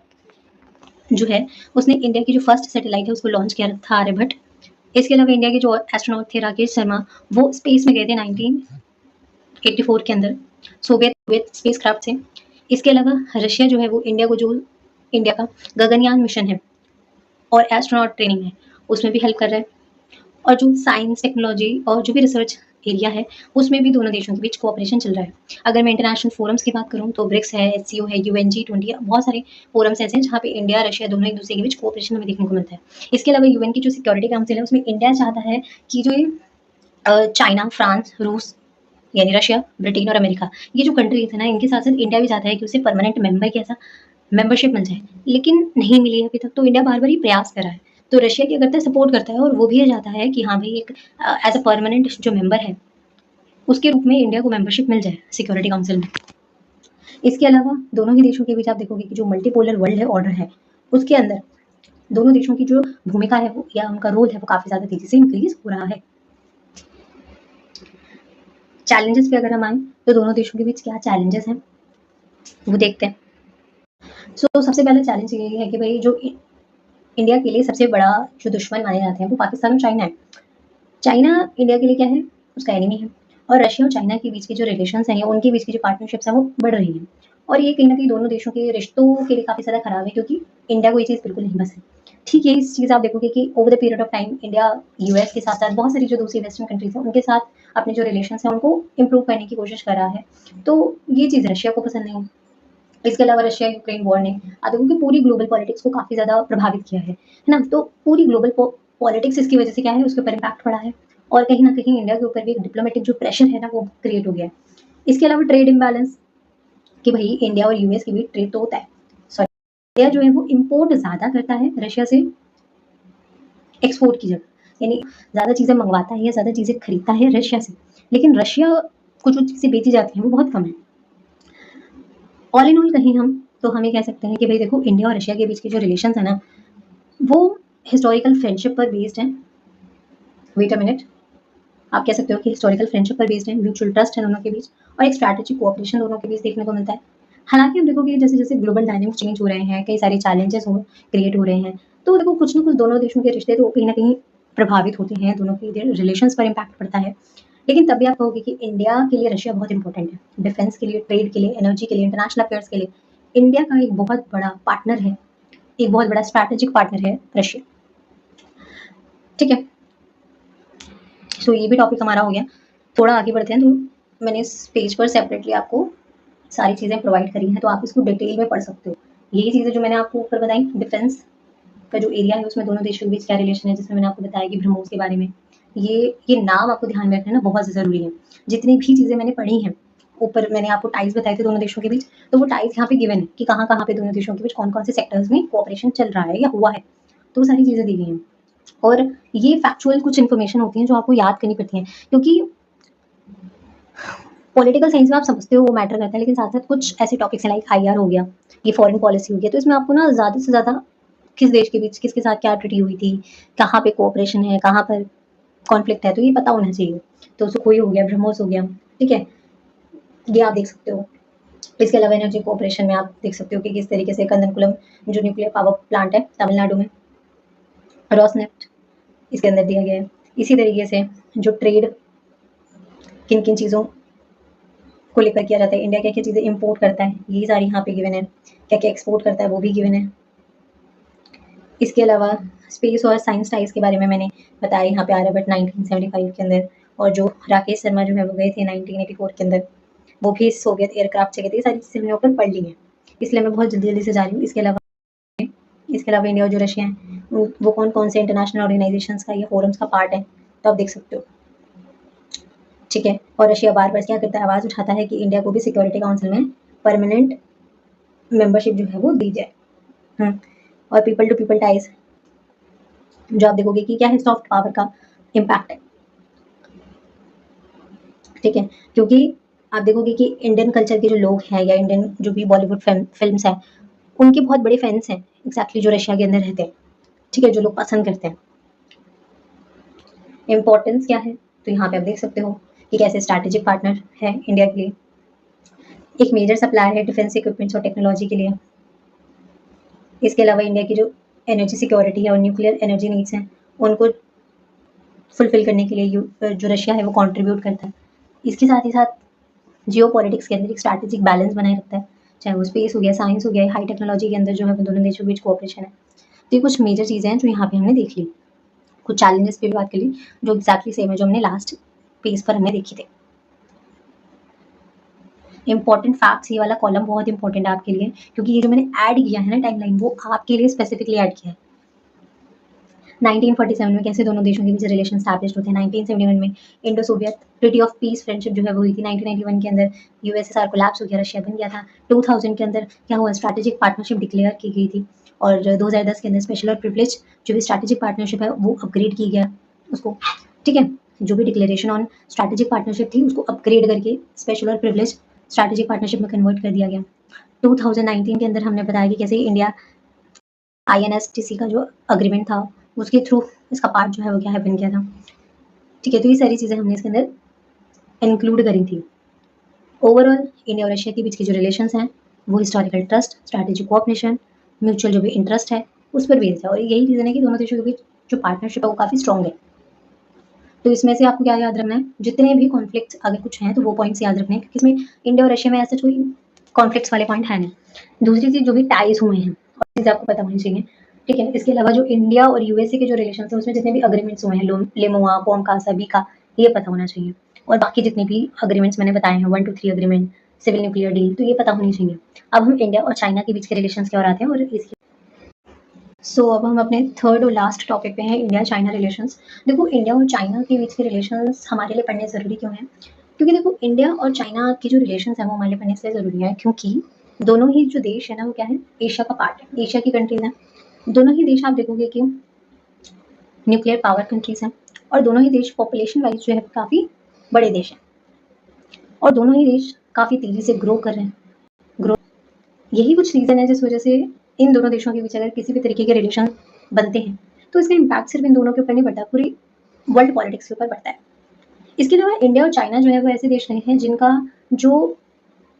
Speaker 1: जो है उसने इंडिया की जो फर्स्ट सैटेलाइट है उसको लॉन्च किया था, आर्यभट्ट। इसके अलावा इंडिया के जो एस्ट्रोनॉट थे राकेश शर्मा वो स्पेस में गए थे 1984 के अंदर, सोवियत स्पेस क्राफ्ट से। इसके अलावा रशिया जो है वो इंडिया का गगनयान मिशन है और एस्ट्रोनॉट ट्रेनिंग है उसमें भी हेल्प कर रहा है। और जो साइंस टेक्नोलॉजी और जो भी रिसर्च एरिया है उसमें भी दोनों देशों के बीच कोऑपरेशन चल रहा है। अगर मैं इंटरनेशनल फोरम्स की बात करूँ तो ब्रिक्स है, एचसीओ है, यूएन G20 बहुत सारे फोरम्स ऐसे हैं जहाँ पे इंडिया रशिया दोनों एक दूसरे के बीच कोऑपरेशन हमें देखने को मिलता है। इसके अलावा यूएन की जो सिक्योरिटी काउंसिल है उसमें इंडिया चाहता है कि जो ये चाइना, फ्रांस, रूस यानी रशिया, ब्रिटेन और अमेरिका ये जो कंट्रीज है ना इनके साथ साथ इंडिया भी चाहता है कि उसे परमानेंट मेंबर की ऐसा मेंबरशिप मिल जाए, लेकिन नहीं मिली है अभी तक। तो इंडिया बार बार ही प्रयास कर रहा है। तो रशिया क्या करता है, सपोर्ट करता है और वो भी ये चाहता है कि हाँ भाई एक एज अ परमानेंट जो मेंबर है उसके रूप में इंडिया को मेंबरशिप मिल जाए सिक्योरिटी काउंसिल में। इसके अलावा दोनों ही देशों के बीच आप देखोगे कि जो मल्टीपोलर वर्ल्ड है ऑर्डर है उसके अंदर दोनों देशों की जो भूमिका है वो या उनका रोल है वो काफी ज्यादा तेजी से इंक्रीज हो रहा है। चैलेंजेस पे अगर हम आए तो दोनों देशों के बीच क्या चैलेंजेस हैं वो देखते हैं। सबसे पहला चैलेंज ये है कि भाई जो इंडिया के लिए सबसे बड़ा जो दुश्मन माने जाते हैं वो पाकिस्तान और चाइना है। चाइना इंडिया के लिए क्या है, उसका एनिमी है और रशिया और चाइना के बीच की जो रिलेशंस हैं या उनके बीच की जो पार्टनरशिप्स है वो बढ़ रही है और ये कहीं ना कहीं दोनों देशों के रिश्तों के लिए काफी ज्यादा खराब है क्योंकि इंडिया को ये चीज बिल्कुल नहीं पसंद। ठीक है, इस चीज आप देखोगे कि over the period of time India US के साथ साथ बहुत सारी जो दूसरी वेस्टर्न कंट्रीज है उनके साथ अपने जो रिलेशन है उनको इम्प्रूव करने की कोशिश कर रहा है। तो ये चीज रशिया को पसंद नहीं। इसके अलावा रशिया यूक्रेन वॉर ने आप देखो कि पूरी ग्लोबल पॉलिटिक्स को काफी ज्यादा प्रभावित किया है ना। तो पूरी ग्लोबल पॉलिटिक्स इसकी वजह से क्या है उसके ऊपर इम्पैक्ट पड़ा है और कहीं ना कहीं इंडिया के ऊपर भी एक डिप्लोमेटिक जो प्रेशर है ना वो क्रिएट हो गया है। इसके अलावा ट्रेड इम्बैलेंस कि भाई इंडिया और यूएस के बीच ट्रेड तो होता है, सॉरी इंडिया जो है वो इम्पोर्ट ज्यादा करता है रशिया से एक्सपोर्ट की जगह, यानी ज्यादा चीजें मंगवाता है या ज्यादा चीजें खरीदता है रशिया से, लेकिन रशिया को जो चीजें बेची जाती हैं वो बहुत कम है। ऑल इन ऑल कहीं हम तो हमें कह सकते हैं कि भाई देखो इंडिया और रशिया के बीच के जो रिलेशंस है ना वो हिस्टोरिकल फ्रेंडशिप पर बेस्ड है। वेट अ मिनट, आप कह सकते हो कि हिस्टोरिकल फ्रेंडशिप पर बेस्ड है, म्यूचुअल ट्रस्ट है दोनों के बीच और एक स्ट्रैटेजिक कोऑपरेशन दोनों के बीच देखने को मिलता है। हालांकि हम देखोगे जैसे जैसे ग्लोबल डायनेमिक्स चेंज हो रहे हैं, कई सारे चैलेंजेस हो क्रिएट हो रहे हैं, तो देखो कुछ ना कुछ दोनों देशों के रिश्ते तो कहीं ना कहीं प्रभावित होते हैं, दोनों के रिलेशंस पर इम्पैक्ट पड़ता है। लेकिन तब भी आप कहोगे कि इंडिया के लिए रशिया बहुत इंपॉर्टेंट है, डिफेंस के लिए, ट्रेड के लिए, एनर्जी के लिए, इंटरनेशनल अफेयर्स के लिए इंडिया का एक बहुत बड़ा पार्टनर है, एक बहुत बड़ा स्ट्रैटेजिक पार्टनर है रशिया। ठीक है, सो ये भी टॉपिक हमारा हो गया। थोड़ा आगे बढ़ते हैं। तो मैंने इस पेज पर सेपरेटली आपको सारी चीज़ें प्रोवाइड करी हैं तो आप इसको डिटेल में पढ़ सकते हो। यही चीज़ें जो मैंने आपको ऊपर बताई, डिफेंस का जो एरिया है उसमें दोनों देशों के बीच क्या रिलेशन है, जिसमें मैंने आपको बताया कि ब्रह्मोस के बारे में, ये नाम आपको ध्यान में रखना ना बहुत ज़रूरी है। जितनी भी चीज़ें मैंने पढ़ी हैं ऊपर मैंने आपको टाइज बताए थे दोनों देशों के बीच, तो वो टाइज यहाँ पे गिवन है कि कहाँ कहाँ पे दोनों देशों के बीच कौन कौन से सेक्टर्स में कोऑपरेशन चल रहा है या हुआ है, तो वो सारी चीज़ें दी गई हैं। और ये फैक्चुअल कुछ इन्फॉर्मेशन होती हैं जो आपको याद करनी पड़ती हैं, क्योंकि पॉलिटिकल साइंस में आप समझते हो वो मैटर करता है, लेकिन साथ साथ कुछ ऐसे टॉपिक्स हैं लाइक आईआर हो गया, ये फॉरेन पॉलिसी हो गया, तो इसमें आपको ना ज़्यादा से ज़्यादा किस देश के बीच किसके साथ क्या ट्रीटी हुई थी, कहाँ पे कोऑपरेशन है, कहाँ पर कॉन्फ्लिक्ट है, तो ये पता होना चाहिए। तो सुखोई हो गया, ब्रह्मोस हो गया, ठीक है, ये आप देख सकते हो। इसके अलावा एनर्जी कोऑपरेशन में आप देख सकते हो कि किस तरीके से कंदनकुलम जो न्यूक्लियर पावर प्लांट है तमिलनाडु में, रॉसनेफ्ट इसके अंदर दिया गया है। इसी तरीके से जो ट्रेड किन किन चीज़ों को लेकर किया जाता है, इंडिया क्या क्या चीज़ें इंपोर्ट करता है, ये सारी यहाँ पे गिवन है, क्या क्या एक्सपोर्ट करता है वो भी गिवन है। इसके अलावा स्पेस और साइंस टाइज के बारे में मैंने बताया यहाँ पे आर्यभट्ट 1975 के अंदर, और जो राकेश शर्मा जो है वो गए थे 1984 के अंदर, वो भी सोवियत एयरक्राफ्ट से गए थे। ये सारी चीज़ें हमने ऊपर पढ़ ली हैं, इसलिए मैं बहुत जल्दी जल्दी से जा रही हूँ। इसके अलावा इंडिया और जो रशिया है वो कौन कौन से इंटरनेशनल ऑर्गेनाइजेशंस का या फोरम्स का पार्ट है, तो आप देख सकते हो। ठीक है, और रशिया बार बार क्या करता है, आवाज़ उठाता है कि इंडिया को भी सिक्योरिटी काउंसिल में परमानेंट मेंबरशिप जो है वो दी जाए। और पीपल टू पीपल टाइज जो आप देखोगे कि क्या है, सॉफ्ट पावर का इम्पैक्ट है। ठीक है, क्योंकि आप देखोगे कि इंडियन कल्चर के जो लोग हैं या इंडियन जो भी बॉलीवुड फिल्म्स हैं उनके बहुत बड़े फैंस हैं एग्जैक्टली जो रशिया के अंदर रहते हैं। ठीक है, जो लोग पसंद करते हैं। इम्पोर्टेंस क्या है, तो यहाँ पे आप देख सकते हो कि कैसे स्ट्रैटेजिक पार्टनर है इंडिया के लिए, एक मेजर सप्लायर है डिफेंस इक्विपमेंट्स और टेक्नोलॉजी के लिए। इसके अलावा इंडिया की जो एनर्जी सिक्योरिटी है और न्यूक्लियर एनर्जी नीड्स हैं उनको फुलफिल करने के लिए जो रशिया है वो कंट्रीब्यूट करता है। इसके साथ ही साथ जियो पॉलिटिक्स के अंदर एक स्ट्रैटेजिक बैलेंस बनाए रखता है, चाहे वो स्पेस हो गया, साइंस हो गया, हाई टेक्नोलॉजी के अंदर जो है वो दोनों देशों के बीच कोऑपरेशन है। तो ये कुछ मेजर चीज़ें हैं जो यहाँ पे हमने देख ली। कुछ चैलेंजेस पे भी बात कर ली जो एग्जैक्टली सेम है जो हमने लास्ट पेज पर हमने देखी थी। इंपॉर्टेंट फैक्ट्स, ये वाला कॉलम बहुत इंपॉर्टेंट है आपके लिए, क्योंकि ये जो मैंने ऐड किया है ना टाइमलाइन, वो आपके लिए स्पेसिफिकली ऐड किया है। 1947 में कैसे दोनों देशों के बीच रिलेशन स्टैब्लिश होते हैं। 1971 में Indo Soviet treaty of peace friendship जो है वो हुई थी। 1991 के अंदर यूएसएसआर कोलैप्स हो गया, रशिया बन गया था। 2000 के अंदर क्या हुआ, स्ट्रैटेजिक पार्टनरशिप डिक्लेयर की गई थी। और 2010 के अंदर स्पेशल और प्रिविलेज जो भी स्ट्रैटेजिक पार्टनरशिप है वो अपग्रेड की गया उसको, ठीक है। जो भी डिक्लेरेशन ऑन स्ट्रैटेजिक पार्टनरशिप थी उसको अपग्रेड करके स्पेशल और प्रिविलेज स्ट्रैटेजिक पार्टनरशिप में कन्वर्ट कर दिया गया। 2019 के अंदर हमने बताया कि कैसे इंडिया INSTC का जो अग्रीमेंट था उसके थ्रू इसका पार्ट जो है वो क्या है बन गया था, ठीक है। तो ये सारी चीज़ें हमने इसके अंदर इंक्लूड करी थी। ओवरऑल इंडिया और रशिया के बीच के जो रिलेशंस हैं वो historical trust, strategic cooperation, mutual जो भी इंटरेस्ट है उस पर बेस्ड है। और यही रीज़न है कि दोनों देशों के बीच जो पार्टनरशिप है वो काफ़ी स्ट्रॉन्ग है। तो इसमें से आपको क्या याद रखना है, जितने भी कॉन्फ्लिक्ट्स अगर कुछ हैं तो वो पॉइंट्स याद रखने हैं, क्योंकि इसमें इंडिया और रशिया में ऐसा कोई कॉन्फ्लिक्ट्स वाले पॉइंट है नहीं। दूसरी चीज़ जो भी टाइज हुए हैं और चीज़ आपको पता होनी चाहिए, ठीक है। इसके अलावा जो इंडिया और यूएसए के जो रिलेशन है उसमें जितने भी अग्रीमेंट्स हुए हैं, लेमोआ, कॉम सभी का ये पता होना चाहिए। और बाकी जितने भी अग्रीमेंट्स मैंने बताए हैं 1 2 3 अग्रीमेंट, सिविल न्यूक्लियर डील, तो ये पता होनी चाहिए। अब हम इंडिया और चाइना के बीच के रिलेशन की ओर आते हैं और इसकी अब हम अपने थर्ड और लास्ट टॉपिक पे हैं, इंडिया चाइना रिलेशंस। देखो इंडिया और चाइना के बीच के रिलेशंस हमारे लिए पढ़ने ज़रूरी क्यों हैं? क्योंकि देखो इंडिया और चाइना की जो रिलेशंस है वो हमारे लिए पढ़ने इसलिए ज़रूरी है क्योंकि दोनों ही जो देश है ना वो क्या है, एशिया का पार्ट है, एशिया की कंट्रीज हैं। दोनों ही देश आप देखोगे कि न्यूक्लियर पावर कंट्रीज हैं और दोनों ही देश पॉपुलेशन वाइज जो है काफ़ी बड़े देश हैं और दोनों ही देश काफ़ी तेज़ी से ग्रो कर रहे हैं। यही कुछ रीज़न है जिस वजह से इन दोनों देशों के बीच अगर किसी भी तरीके के रिलेशन बनते हैं तो इसका इम्पैक्ट सिर्फ इन दोनों के ऊपर नहीं पड़ता, पूरी वर्ल्ड पॉलिटिक्स के ऊपर पड़ता है। इसके अलावा इंडिया और चाइना जो है वो ऐसे देश रहे हैं जिनका जो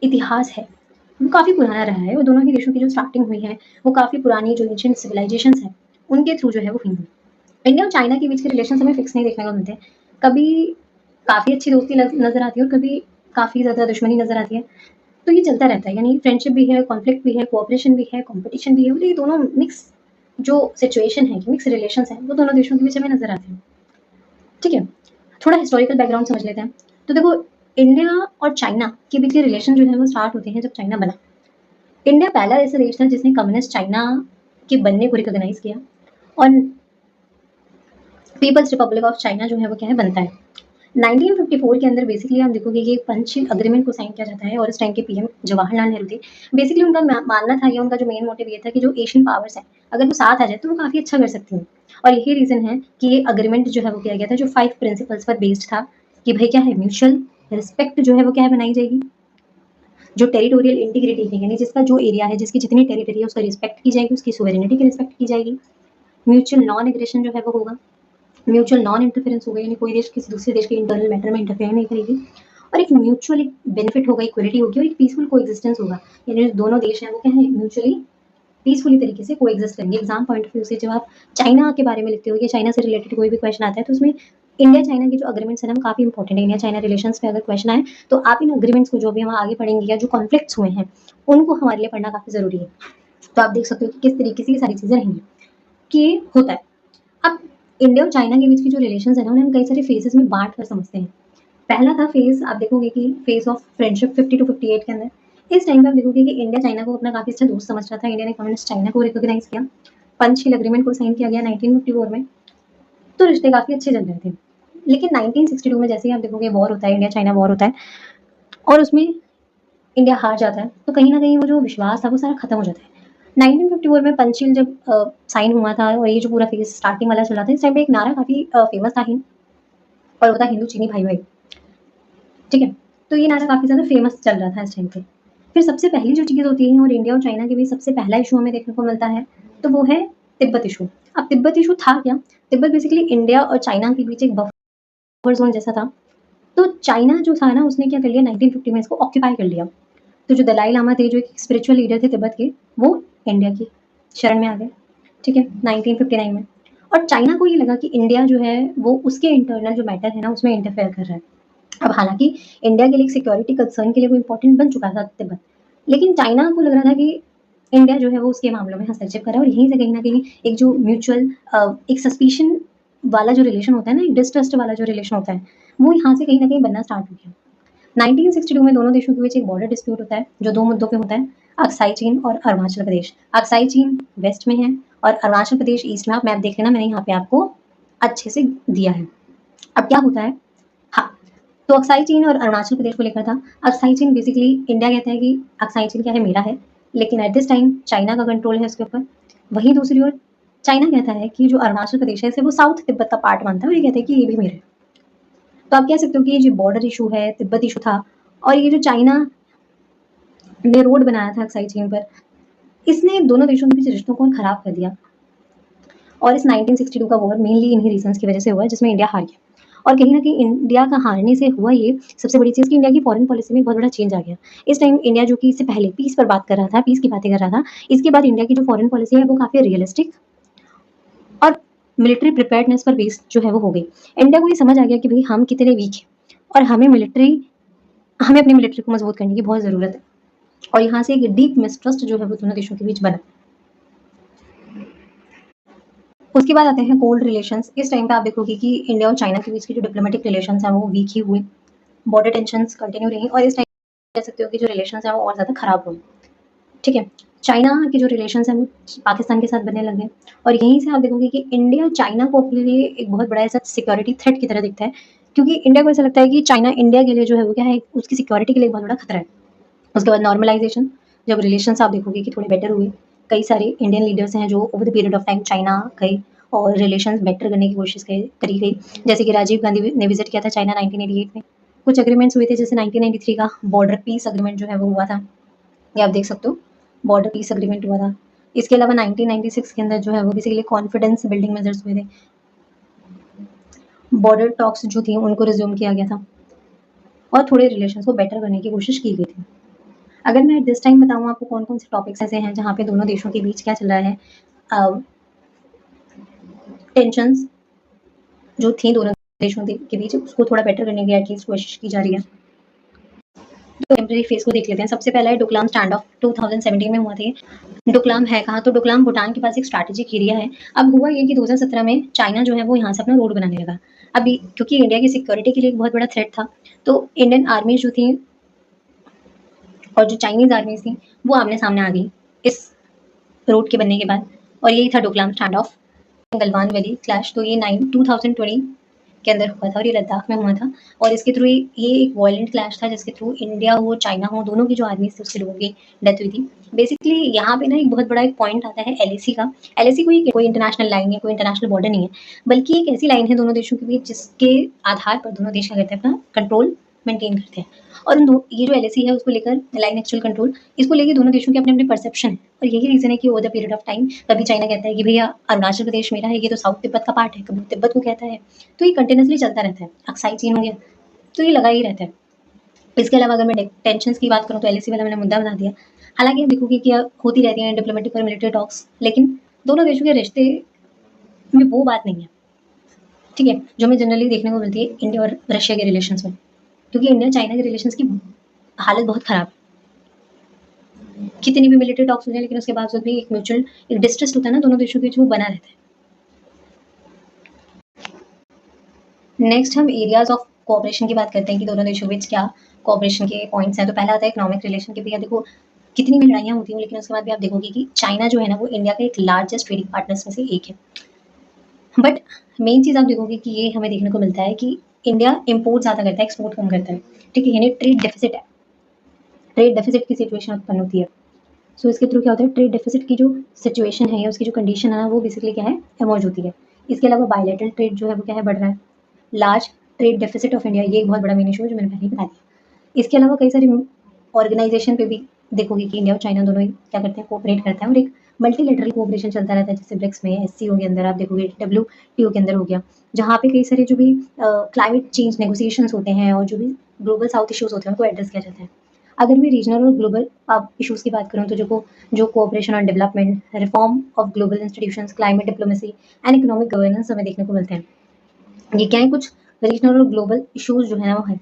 Speaker 1: इतिहास है वो काफ़ी पुराना रहा है और दोनों ही देशों की जो स्टार्टिंग हुई है वो काफ़ी पुरानी जो एंशिएंट सिविलाइजेशंस है उनके थ्रू जो है वो हुई है। इंडिया और चाइना के बीच के रिलेशन हमें फिक्स नहीं देखने को मिलते, कभी काफ़ी अच्छी दोस्ती नज़र आती है और कभी काफ़ी ज़्यादा दुश्मनी नज़र आती है। तो ये चलता रहता है, यानी फ्रेंडशिप भी है, कॉन्फ्लिक्ट भी है, कोऑपरेशन भी है, कंपटीशन भी है, और ये दोनों मिक्स जो सिचुएशन है, मिक्स रिलेशंस हैं, वो दोनों देशों के बीच हमें नज़र आते हैं, ठीक है। थोड़ा हिस्टोरिकल बैकग्राउंड समझ लेते हैं। तो देखो इंडिया और चाइना के बीच के रिलेशन जो है वो स्टार्ट होते हैं जब चाइना बना। इंडिया पहला ऐसा देश था जिसने कम्युनिस्ट चाइना के बनने को रिकॉग्नाइज किया और पीपल्स रिपब्लिक ऑफ चाइना जो है वो क्या है बनता है। 1954 के अंदर बेसिकली आप देखोगे कि एक पंचशील अग्रीमेंट को साइन किया जाता है और इस टाइम के पीएम जवाहरलाल नेहरू थे। बेसिकली उनका मानना था या उनका जो मेन मोटिव ये था कि जो एशियन पावर्स हैं अगर वो साथ आ जाए तो वो काफ़ी अच्छा कर सकती हैं। और यही रीज़न है कि ये अग्रीमेंट जो है वो किया गया था जो 5 प्रिंसिपल्स पर बेस्ड था कि भाई क्या है, म्यूचुअल रिस्पेक्ट जो है वो क्या है बनाई जाएगी, जो टेरिटोरियल इंटीग्रिटी है यानी जिसका जो एरिया है, जिसकी जितनी टेरिटरी है उसका रिस्पेक्ट की जाएगी, उसकी सोवेरेनिटी की रिस्पेक्ट की जाएगी। म्यूचुअल नॉन एग्रेशन जो है वो होगा, म्यूचुअल नॉन इंटरफेरेंस होगा, यानी कोई देश किसी दूसरे देश के इंटरनल मैटर में इंटरफेयर नहीं करेगी, और एक म्यूचुअल एक बेनिफिट होगा, इक्वलिटी होगी और एक पीसफुल कोएग्जिस्टेंस होगा, यानी जो दोनों देश हैं वो क्या है म्यूचुअली पीसफुली तरीके से कोएग्जिस्ट करेंगे। एग्जाम पॉइंट ऑफ व्यू से जब आप चाइना के बारे में लिखते हो या चाइना से रिलेटेड कोई भी क्वेश्चन आता है तो उसमें इंडिया चाइना के जो अग्रीमेंट्स है ना काफ़ी इंपॉर्टेंट है। इंडिया चाइना रिलेशंस पे अगर क्वेश्चन आए तो आप इन अग्रीमेंट्स को जो भी हम आगे पढ़ेंगे या जो कॉन्फ्लिक्ट्स हुए हैं उनको हमारे लिए पढ़ना काफ़ी ज़रूरी है। तो आप देख सकते हो कि किस तरीके से ये सारी चीज़ें रहेंगी कि होता है। अब इंडिया और चाइना के बीच की जो रिलेशंस है ना उन्हें हम कई सारे फेजेस में बांट कर समझते हैं। पहला था फेज, आप देखोगे कि फेज ऑफ फ्रेंडशिप 50 टू 58 के अंदर। इस टाइम पे आप देखोगे कि इंडिया चाइना को अपना काफ़ी अच्छा दोस्त समझ रहा था। इंडिया ने कम्युनिस्ट चाइना को रिकॉग्नाइज किया, पंचशील एग्रीमेंट को साइन किया गया 1954 में, तो रिश्ते काफ़ी अच्छे चल रहे थे। लेकिन 1962 में जैसे ही आप देखोगे वॉर होता है, इंडिया चाइना वॉर होता है और उसमें इंडिया हार जाता है, तो कहीं ना कहीं वो जो विश्वास था वो सारा खत्म हो जाता है। 1954 में पंचशील जब साइन हुआ था और ये जो पूरा फेज स्टार्टिंग वाला चल रहा था, इस टाइम पे एक नारा काफ़ी फेमस था और वो था हिंदू चीनी भाई भाई, ठीक है। तो ये नारा काफ़ी ज़्यादा फेमस चल रहा था इस टाइम पे। फिर सबसे पहली जो चीज़ होती है और इंडिया और चाइना के बीच सबसे पहला इशू हमें देखने को मिलता है तो वो है तिब्बत इशू। अब तिब्बत इशू था क्या, तिब्बत बेसिकली इंडिया और चाइना के बीच एक बफर जोन जैसा था। तो चाइना जो था ना उसने क्या कर लिया, 1950 में इसको ऑक्यूपाई कर लिया। तो जो दलाई लामा थे, जो एक स्पिरिचुअल लीडर थे तिब्बत के, वो इंडिया की शरण में आ गए, ठीक है, 1959 में। और चाइना को ये लगा कि इंडिया जो है वो उसके इंटरनल जो मैटर है ना उसमें इंटरफेयर कर रहा है। अब हालांकि इंडिया के लिए एक सिक्योरिटी कंसर्न के लिए वो इम्पोर्टेंट बन चुका था तिब्बत, लेकिन चाइना को लग रहा था कि इंडिया जो है वो उसके मामलों में हस्तक्षेप कर रहा है और यहीं से कहीं ना कहीं एक जो म्यूचुअल एक सस्पिशन वाला जो रिलेशन होता है ना, एक डिस्ट्रस्ट वाला जो रिलेशन होता है, वो यहाँ से कहीं न कहीं बनना स्टार्ट हो गया। 1962 में दोनों देशों के बीच एक बॉर्डर डिस्प्यूट होता है, जो 2 मुद्दों पे होता है, अक्साई चीन और अरुणाचल प्रदेश। अक्साई चीन वेस्ट में है और अरुणाचल प्रदेश ईस्ट में। आप मैप देख लेना, मैंने यहाँ पे आपको अच्छे से दिया है। अब क्या होता है, हाँ, तो अक्साई चीन और अरुणाचल प्रदेश को लेकर था। अक्साई चीन बेसिकली इंडिया कहता है कि अक्साई चीन क्या है, मेरा है, लेकिन एट दिस टाइम चाइना का कंट्रोल है उसके ऊपर। वहीं दूसरी ओर चाइना कहता है कि जो अरुणाचल प्रदेश है इसे वो साउथ तिब्बत का पार्ट मानता है और ये कहते हैं कि ये भी मेरा है। तो आप कह सकते हो कि ये जो बॉर्डर इशू है, तिब्बत इशू था, और ये जो चाइना ने रोड बनाया था अक्साई चीन पर, इसने दोनों देशों के बीच रिश्तों को खराब कर दिया। और इस 1962 का वॉर मेनली इन्हीं रीजंस की वजह से हुआ जिसमें इंडिया हार गया। और कहीं न कहीं इंडिया का हारने से हुआ ये सबसे बड़ी चीज़ कि इंडिया की फॉरेन पॉलिसी में बहुत बड़ा चेंज आ गया। इस टाइम इंडिया जो कि इससे पहले पीस पर बात कर रहा था, पीस की बातें कर रहा था, इसके बाद इंडिया की जो फॉरेन पॉलिसी है वो काफ़ी रियलिस्टिक और मिलिट्री प्रिपेयर्डनेस पर बेस्ड जो है वो हो गई। इंडिया को ये समझ आ गया कि भई हम कितने वीक हैं और हमें अपनी मिलिट्री को मजबूत करने की बहुत ज़रूरत है। और यहाँ से एक डीप मिसट्रस्ट जो है वो दोनों देशों के बीच बना। उसके बाद आते हैं कोल्ड रिलेशंस। इस टाइम पे आप देखोगे कि इंडिया और चाइना के बीच की जो डिप्लोमेटिक रिलेशंस हैं वो वीक ही हुए, बॉर्डर टेंशंस कंटिन्यू रही और इस टाइम कह सकते हो कि जो रिलेशंस हैं वो और ज़्यादा खराब हुए। ठीक है, चाइना के जो रिलेशंस हैं वो पाकिस्तान के साथ बनने लग गए और यहीं से आप देखोगे कि इंडिया चाइना को अपने लिए एक बहुत बड़ा ऐसा सिक्योरिटी थ्रेट की तरह दिखता है, क्योंकि इंडिया को ऐसा लगता है कि चाइना इंडिया के लिए जो है वो क्या है, उसकी सिक्योरिटी के लिए बहुत बड़ा खतरा है। उसके बाद नॉर्मलाइजेशन, जब रिलेशंस आप देखोगे कि थोड़े बेटर हुए, कई सारे इंडियन लीडर्स हैं जो over the period of time China गए और रिलेशंस बेटर करने की कोशिश करी गई। जैसे कि राजीव गांधी ने विजिट किया था चाइना 1988 में। कुछ एग्रीमेंट्स हुए थे, जैसे 1993 का बॉर्डर पीस एग्रीमेंट जो है वो हुआ था, ये आप देख सकते हो, बॉर्डर पीस एग्रीमेंट हुआ था। इसके अलावा 1996 के अंदर जो है वो बेसिकली कॉन्फिडेंस बिल्डिंग मेजर्स हुए थे, बॉर्डर टॉक्स जो थी उनको रिज्यूम किया गया था और थोड़े रिलेशंस को बेटर करने की कोशिश की गई थी। अगर मैं दिस टाइम बताऊँ आपको कौन-कौन से टॉपिक्स ऐसे हैं जहाँ पे दोनों देशों के बीच क्या चल रहा है, टेंशन्स जो थी दोनों देशों के बीच उसको थोड़ा बेटर करने की एटलीस्ट कोशिश की जा रही है। तो टेम्परेरी फेज को देख लेते हैं। सबसे पहला है डोकलाम स्टैंड ऑफ, 2017 में हुआ था ये। डोकलाम है कहाँ, तो डोकलाम भूटान के पास एक स्ट्रैटेजिक एरिया है। अब हुआ ये कि 2017 में चाइना जो है वो यहाँ से अपना रोड बनाने लगा। अभी क्योंकि इंडिया की सिक्योरिटी के लिए एक बहुत बड़ा थ्रेट था, तो इंडियन आर्मी जो थी और जो चाइनीज़ आर्मीज़ थी वो आमने-सामने आ गई इस रोड के बनने के बाद, और यही था Doklam stand of. Galwan valley clash, तो ये 2020 के अंदर हुआ था और ये लद्दाख में हुआ था और इसके थ्रू ये एक वायलेंट क्लैश था जिसके थ्रू इंडिया हो चाइना हो दोनों की जो आर्मीज थी उसके लोगों की डेथ हुई थी। बेसिकली यहाँ पे ना एक बहुत बड़ा एक पॉइंट आता है एलएसी का। एलएसी कोई इंटरनेशनल लाइन है, कोई इंटरनेशनल बॉर्डर नहीं है, बल्कि एक ऐसी लाइन है दोनों देशों के बीच जिसके आधार पर दोनों देश क्या करते हैं, अपना कंट्रोल मेंटेन करते हैं। और ये जो एलएसी है उसको लेकर, लाइन एक्चुअल कंट्रोल, इसको लेकर दोनों देशों के अपने अपने परसेप्शन है और यही रीजन है कि over the period of time कभी चाइना कहता है कि भैया अरुणाचल प्रदेश मेरा है, ये तो साउथ तिब्बत का पार्ट है, कभी तिब्बत को कहता है, तो ये कंटिन्यूसली चलता रहता है। अक्साई चीन हो गया, तो ये लगा ही रहता है। इसके अलावा अगर मैं टेंशन की बात करूँ तो एलएसी वाला मैंने मुद्दा बता दिया। हालांकि आप देखोगे कि होती रहती है डिप्लोमेटिक और मिलिट्री टॉक्स, लेकिन दोनों देशों के रिश्ते में वो बात नहीं है, ठीक है, जो हमें जनरली देखने को मिलती है इंडिया और रशिया के रिलेशन में, क्योंकि इंडिया चाइना के रिलेशन की हालत बहुत खराब है। कितनी भी मिलिट्री टॉक्स हो जाए लेकिन उसके बावजूद भी एक म्यूचुअल एक डिस्ट्रस्ट होता है ना दोनों देशों के बीच, वो बना रहता है। नेक्स्ट हम एरियाज ऑफ कोऑपरेशन की बात करते हैं कि दोनों देशों के बीच क्या कोऑपरेशन के पॉइंट्स हैं। तो पहला आता है इकोनॉमिक रिलेशन के। भैया देखो, कितनी भी लड़ाइयाँ होती हैं लेकिन उसके बाद भी आप देखोगे कि चाइना जो है ना वो इंडिया का एक लार्जेस्ट ट्रेडिंग पार्टनर्स में से एक है। बट मेन चीज़ आप देखोगे कि ये हमें देखने को मिलता है कि इंडिया इम्पोर्ट ज़्यादा करता है, एक्सपोर्ट कम करता है, ठीक है, यानी ट्रेड डेफिसिट है। ट्रेड डेफिसिट की सिचुएशन उत्पन्न होती है। सो इसके थ्रू क्या होता है, ट्रेड डेफिसिट की जो सिचुएशन है या उसकी जो कंडीशन है ना वो बेसिकली क्या है, एमर्ज होती है। इसके अलावा बायलैटरल ट्रेड जो है वो क्या है, बढ़ रहा है। Large trade deficit of India, ये एक बहुत बड़ा मेन इशू है जो मैंने पहले ही बता दिया। इसके अलावा कई सारी ऑर्गेनाइजेशन पे भी देखोगे कि इंडिया और चाइना दोनों ही क्या करते हैं, कोऑपरेट करते हैं और एक मल्टीलेटरल कोऑपरेशन चलता रहता है। जैसे ब्रिक्स में, एससीओ के अंदर आप देखोगे, डब्ल्यूटीओ के अंदर हो गया, जहाँ पे कई सारे जो भी क्लाइमेट चेंज नेगोशिएशंस होते हैं और जो भी ग्लोबल साउथ इश्यूज होते हैं उनको एड्रेस किया जाता है। अगर मैं रीजनल और ग्लोबल इश्यूज की बात करूँ तो जो cooperation on development, reform of global institutions, climate diplomacy and economic governance हमें देखने को मिलते हैं। ये क्या है, कुछ रीजनल और ग्लोबल इश्यूज जो है ना वो है।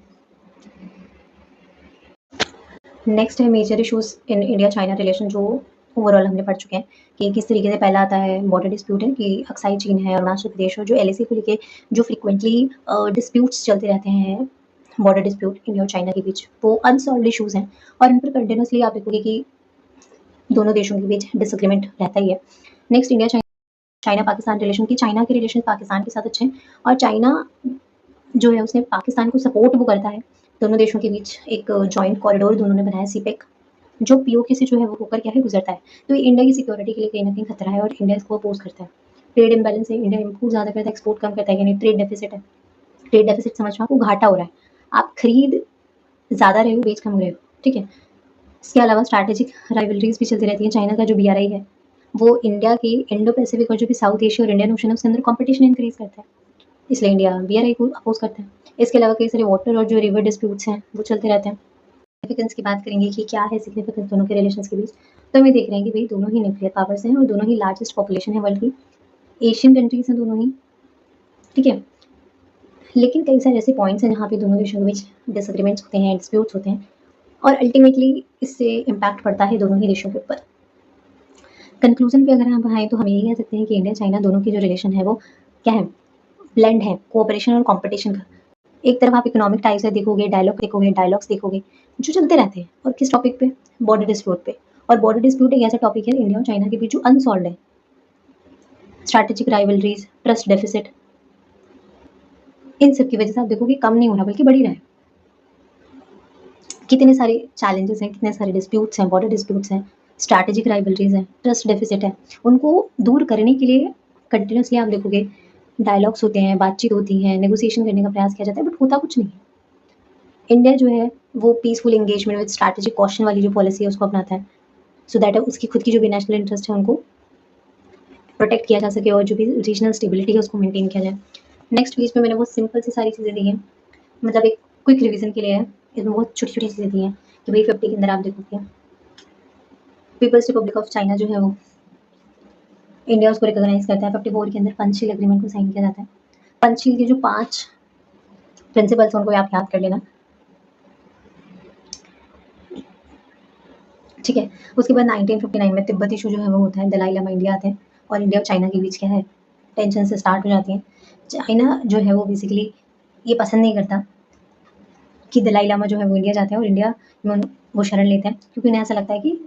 Speaker 1: नेक्स्ट है major issues in India China relation, जो ओवरऑल हमने पढ़ चुके हैं कि किस तरीके से पहला आता है बॉर्डर डिस्प्यूट है कि अक्साई चीन है, अरुणाचल प्रदेश और जो एलएसी को लेके जो फ्रीक्वेंटली डिस्प्यूट्स चलते रहते हैं, बॉर्डर डिस्प्यूट इंडिया और चाइना के बीच, वो अनसॉल्व्ड इश्यूज हैं और इन पर कंटिन्यूसली आप देखोगे कि दोनों देशों के बीच डिसएग्रीमेंट रहता ही है। Next India China Pakistan relation की, चाइना के रिलेशन पाकिस्तान के साथ अच्छे हैं और चाइना जो है उसने पाकिस्तान को सपोर्ट वो करता है। दोनों देशों के बीच एक जॉइंट कॉरिडोर दोनों ने बनाया सीपेक, जो पीओके से जो है वो होकर क्या है गुजरता है। तो ये इंडिया की सिक्योरिटी के लिए कहीं ना कहीं खतरा है और इंडिया इसको अपोज करता है। ट्रेड इम्बैलेंस है, इंडिया इम्पोर्ट ज़्यादा करता है, एक्सपोर्ट कम करता है, यानी ट्रेड डेफिसिट है। ट्रेड डेफिसिट समझ में आपको घाटा हो रहा है, आप खरीद ज़्यादा रहे हो, बेच कम रहे हो, ठीक है। इसके अलावा स्ट्रैटेजिक राइवलरीज भी चलती रहती है। चाइना का जो बीआरआई है वो इंडिया की इंडो पैसिफिक और जो भी साउथ एशिया और इंडियन ओशन है उसके अंदर कंपटीशन इंक्रीज करता है, इसलिए इंडिया बीआरआई को अपोज करता है। इसके अलावा कई सारे वाटर और जो रिवर डिस्प्यूट्स हैं वो चलते रहते हैं। सिग्निफिकेंस की बात करेंगे कि क्या है सिग्निफिकेंस दोनों के रिलेशंस के बीच, तो हमें देख रहे हैं कि भाई दोनों ही न्यूक्लियर पावर्स हैं और दोनों ही लार्जेस्ट पॉपुलेशन है वर्ल्ड की, एशियन कंट्रीज हैं दोनों ही, ठीक है। लेकिन कई सारे ऐसे पॉइंट्स हैं जहाँ पे दोनों देशों के बीच डिसएग्रीमेंट्स होते हैं, डिस्प्यूट्स होते हैं और अल्टीमेटली इससे इम्पैक्ट पड़ता है दोनों ही देशों के ऊपर। कंक्लूजन पे अगर हम आए तो हम यही कह सकते हैं कि इंडिया चाइना दोनों की जो रिलेशन है वो क्या है, ब्लेंड है, कोऑपरेशन और कंपटीशन का। एक तरफ आप इकोनॉमिक टाइप्स है देखोगे, डायलॉग्स देखोगे जो चलते रहते हैं, और किस टॉपिक पे, बॉर्डर डिस्प्यूट पे। और बॉर्डर डिस्प्यूट एक ऐसा टॉपिक है इंडिया और चाइना के बीच जो अनसॉल्व है। स्ट्रैटेजिक राइवलरीज, ट्रस्ट डेफिसिट, इन सब की वजह से आप देखोगे कम नहीं हो रहा बल्कि बढ़ ही रहा है। कितने सारे चैलेंजेस हैं, कितने सारे डिस्प्यूट्स हैं, बॉर्डर डिस्प्यूट्स हैं, स्ट्रैटेजिक राइवलरीज हैं, ट्रस्ट डेफिसिट है, उनको दूर करने के लिए कंटिन्यूसली आप देखोगे डायलॉग्स होते हैं, बातचीत होती है, नेगोशिएशन करने का प्रयास किया जाता है, बट होता कुछ नहीं है। इंडिया जो है वो peaceful engagement with strategic caution वाली जो पॉलिसी है उसको अपनाता है, सो दैट उसकी खुद की जो भी नेशनल इंटरेस्ट है उनको प्रोटेक्ट किया जा सके और जो भी रीजनल स्टेबिलिटी है उसको मेंटेन किया जाए। नेक्स्ट पेज पे मैंने बहुत सिंपल सी सारी चीज़ें दी हैं, मतलब एक क्विक रिवीजन के लिए है, इसमें बहुत छोटी छोटी चीज़ें दी हैं कि भाई 50 के अंदर आप देखोगे पीपल्स रिपब्लिक ऑफ चाइना जो है वो इंडिया उसको रिकॉग्नाइज करता है। 54 के अंदर पंचशील एग्रीमेंट को साइन किया जाता है। पंचशील के जो 5 प्रिंसिपल्स उनको आप याद कर लेना, ठीक है। उसके बाद 1959 में तिब्बत इशू जो है वो होता है, दलाई लामा इंडिया आते हैं और इंडिया और चाइना के बीच क्या है, टेंशन से स्टार्ट हो जाती है। चाइना जो है वो बेसिकली ये पसंद नहीं करता कि दलाई लामा जो है वो इंडिया जाते हैं और इंडिया में वो शरण लेते हैं, क्योंकि उन्हें ऐसा लगता है कि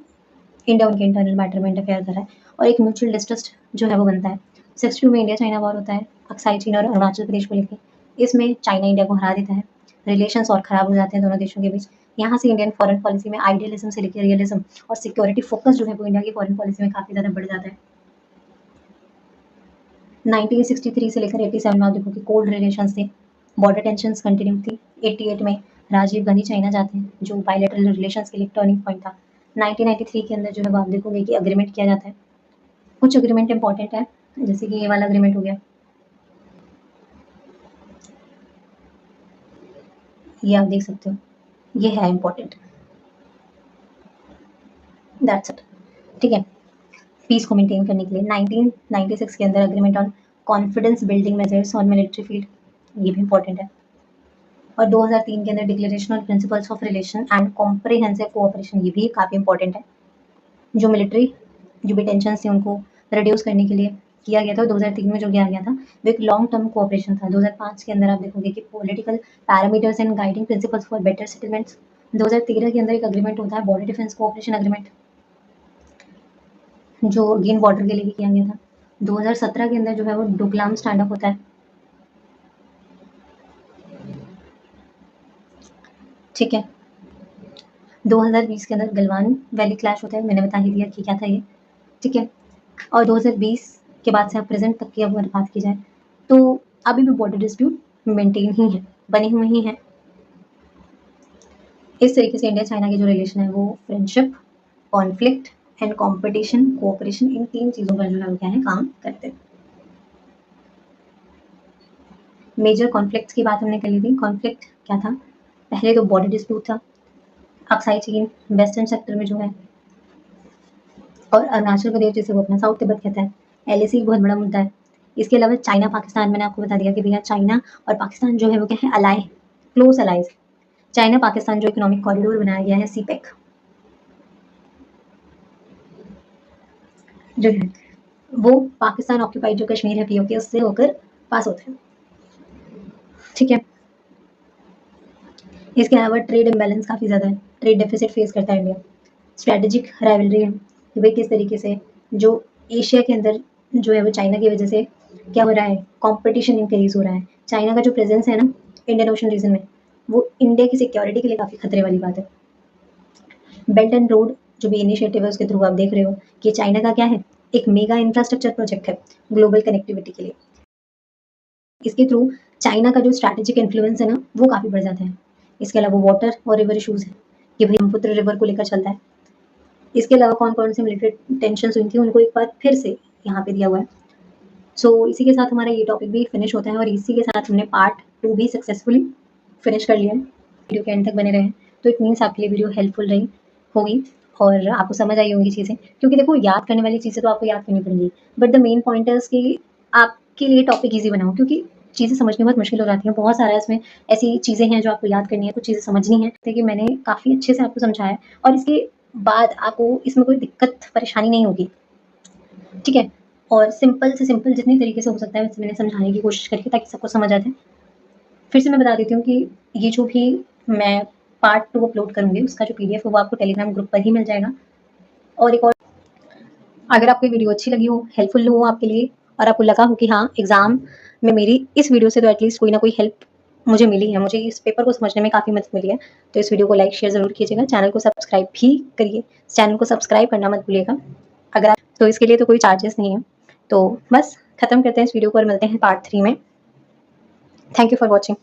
Speaker 1: इंडिया उनके इंटरनल मैटर में इंटरफेयर कर रहा है और एक म्यूचुअल डिस्ट्रस्ट जो है वो बनता है। 62 में इंडिया चाइना वॉर होता है अक्साई चीन और अरुणाचल प्रदेश को लेकर। इसमें चाइना इंडिया को हरा देता है, रिलेशंस और ख़राब हो जाते हैं दोनों देशों के बीच। यहाँ से इंडियन फॉरेन पॉलिसी में आइडियलिज्म से लेकर रियलिज्म और सिक्योरिटी फोकस जो है वो इंडिया की फॉरेन पॉलिसी में काफ़ी ज़्यादा बढ़ जाता है। 1963 से लेकर 87 में आप देखो कि कोल्ड रिलेशंस थे, बॉर्डर टेंशंस कंटिन्यू थी। 88 में राजीव गांधी चाइना जाते हैं जो बायलैटरल रिलेशंस के लिए टर्निंग पॉइंट था। 1993 के अंदर जो है वो आप देखोगे कि अग्रीमेंट किया जाता है। कुछ अग्रीमेंट इंपॉर्टेंट है, जैसे कि ये वाला अग्रीमेंट हो गया, ये आप देख सकते हो, ये है इंपॉर्टेंट, दैट्स इट, ठीक है। पीस को मेंटेन करने के लिए 1996 के अंदर agreement on confidence building measures on military field, ये भी इंपॉर्टेंट है। और 2003 के अंदर declaration on principles of relation and comprehensive cooperation, ये भी काफ़ी इंपॉर्टेंट है। जो मिलिट्री जो भी टेंशन थी उनको रिड्यूस करने के लिए किया गया था। 2003 में जो किया गया था वो एक लॉन्ग टर्म कोऑपरेशन था। 2005 के अंदर आप देखोगे कि political parameters and guiding principles for better settlements. 2013 के अंदर एक अग्रीमेंट होता है बॉर्डर डिफेंस कोऑपरेशन अग्रीमेंट, जो अगेन बॉर्डर के लिए किया गया था। 2017 के अंदर जो है वो डोकलाम स्टैंड अप होता है, ठीक है। 2020 के अंदर गलवान वैली क्लैश होता है, मैंने बता ही दिया कि क्या था ये, ठीक है। और 2020 के बाद से अब प्रेजेंट तक की अगर बात की जाए तो अभी भी बॉर्डर डिस्प्यूट मेंटेन ही है, बने हुए ही हैं। इस तरीके से इंडिया चाइना की जो रिलेशन है वो friendship, conflict and competition, cooperation, इन 3 चीज़ों पर जो है क्या है काम करते हैं। मेजर कॉन्फ्लिक्ट्स की बात हमने कर ली थी। कॉन्फ्लिक्ट क्या था, पहले तो बॉर्डर डिस्प्यूट था, अक्साई चीन वेस्टर्न सेक्टर में जो है, और अरुणाचल प्रदेश जिसे वो अपना साउथ तिब्बत कहता है, एलएसी एक बहुत बड़ा मुद्दा है। इसके अलावा चाइना पाकिस्तान, मैंने आपको बता दिया कि भैया चाइना और पाकिस्तान जो है वो क्या है, अलाय, क्लोज अलाइज। चाइना पाकिस्तान जो इकोनॉमिक कॉरिडोर बनाया गया है सीपेक, जो है वो पाकिस्तान ऑक्यूपाइड जो कश्मीर है पीओके उससे होकर पास होता है, ठीक है। इसके अलावा ट्रेड इम्बैलेंस काफ़ी ज़्यादा है, ट्रेड डेफिसिट फेस करता है इंडिया। स्ट्रैटेजिक राइवलरी है कि भाई किस तरीके से जो एशिया के अंदर जो है वो चाइना की वजह से क्या हो रहा है, कंपटीशन इंक्रीज हो रहा है। चाइना का जो प्रेजेंस है ना इंडियन ओशन रीजन में, वो इंडिया की सिक्योरिटी के लिए काफ़ी खतरे वाली बात है। बेल्ट एंड रोड जो भी इनिशिएटिव है उसके थ्रू आप देख रहे हो कि चाइना का क्या है, एक मेगा इंफ्रास्ट्रक्चर प्रोजेक्ट है ग्लोबल कनेक्टिविटी के लिए। इसके थ्रू चाइना का जो स्ट्रैटेजिक इन्फ्लुएंस है ना वो काफ़ी बढ़ जाता है। इसके अलावा वाटर और रिवर इशूज़ है कि भाई ब्रह्मपुत्र रिवर को लेकर चलता है। इसके अलावा कौन-कौन से मिलिट्री टेंशन्स हुई थी उनको एक बार फिर से यहाँ पे दिया हुआ है। सो इसी के साथ हमारा ये टॉपिक भी फिनिश होता है और इसी के साथ हमने पार्ट 2 भी सक्सेसफुली फिनिश कर लिया है। वीडियो के एंड तक बने रहें तो इट मीन्स आपके लिए वीडियो हेल्पफुल रही होगी और आपको समझ आई होंगी चीज़ें, क्योंकि देखो याद करने वाली चीज़ें तो आपको याद करनी पड़ेंगी, but the main point is कि आपके लिए टॉपिक ईज़ी बनाओ, क्योंकि चीज़ें समझनी बहुत मुश्किल हो जाती हैं। बहुत सारा इसमें ऐसी चीज़ें हैं जो आपको याद करनी है, कुछ चीज़ें समझनी है। देखिए मैंने काफ़ी अच्छे से आपको समझाया है और इसके बाद आपको इसमें कोई दिक्कत परेशानी नहीं होगी, ठीक है। और सिंपल से सिंपल जितनी तरीके से हो सकता है वैसे मैंने समझाने की कोशिश करी है ताकि सबको समझ आ जाए। फिर से मैं बता देती हूँ कि ये जो भी मैं पार्ट 2 अपलोड करूँगी उसका जो पीडीएफ है वो आपको टेलीग्राम ग्रुप पर ही मिल जाएगा। और एक और, अगर आपको ये वीडियो अच्छी लगी हो, हेल्पफुल हो आपके लिए और आपको लगा हो कि हाँ एग्ज़ाम में मेरी इस वीडियो से तो एटलीस्ट कोई ना कोई हेल्प मुझे मिली है, मुझे इस पेपर को समझने में काफ़ी मदद मिली है, तो इस वीडियो को लाइक शेयर ज़रूर कीजिएगा। चैनल को सब्सक्राइब भी करिए, चैनल को सब्सक्राइब करना मत भूलिएगा। अगर आप तो इसके लिए तो कोई चार्जेस नहीं है। तो बस खत्म करते हैं इस वीडियो को और मिलते हैं पार्ट 3 में। Thank you for watching.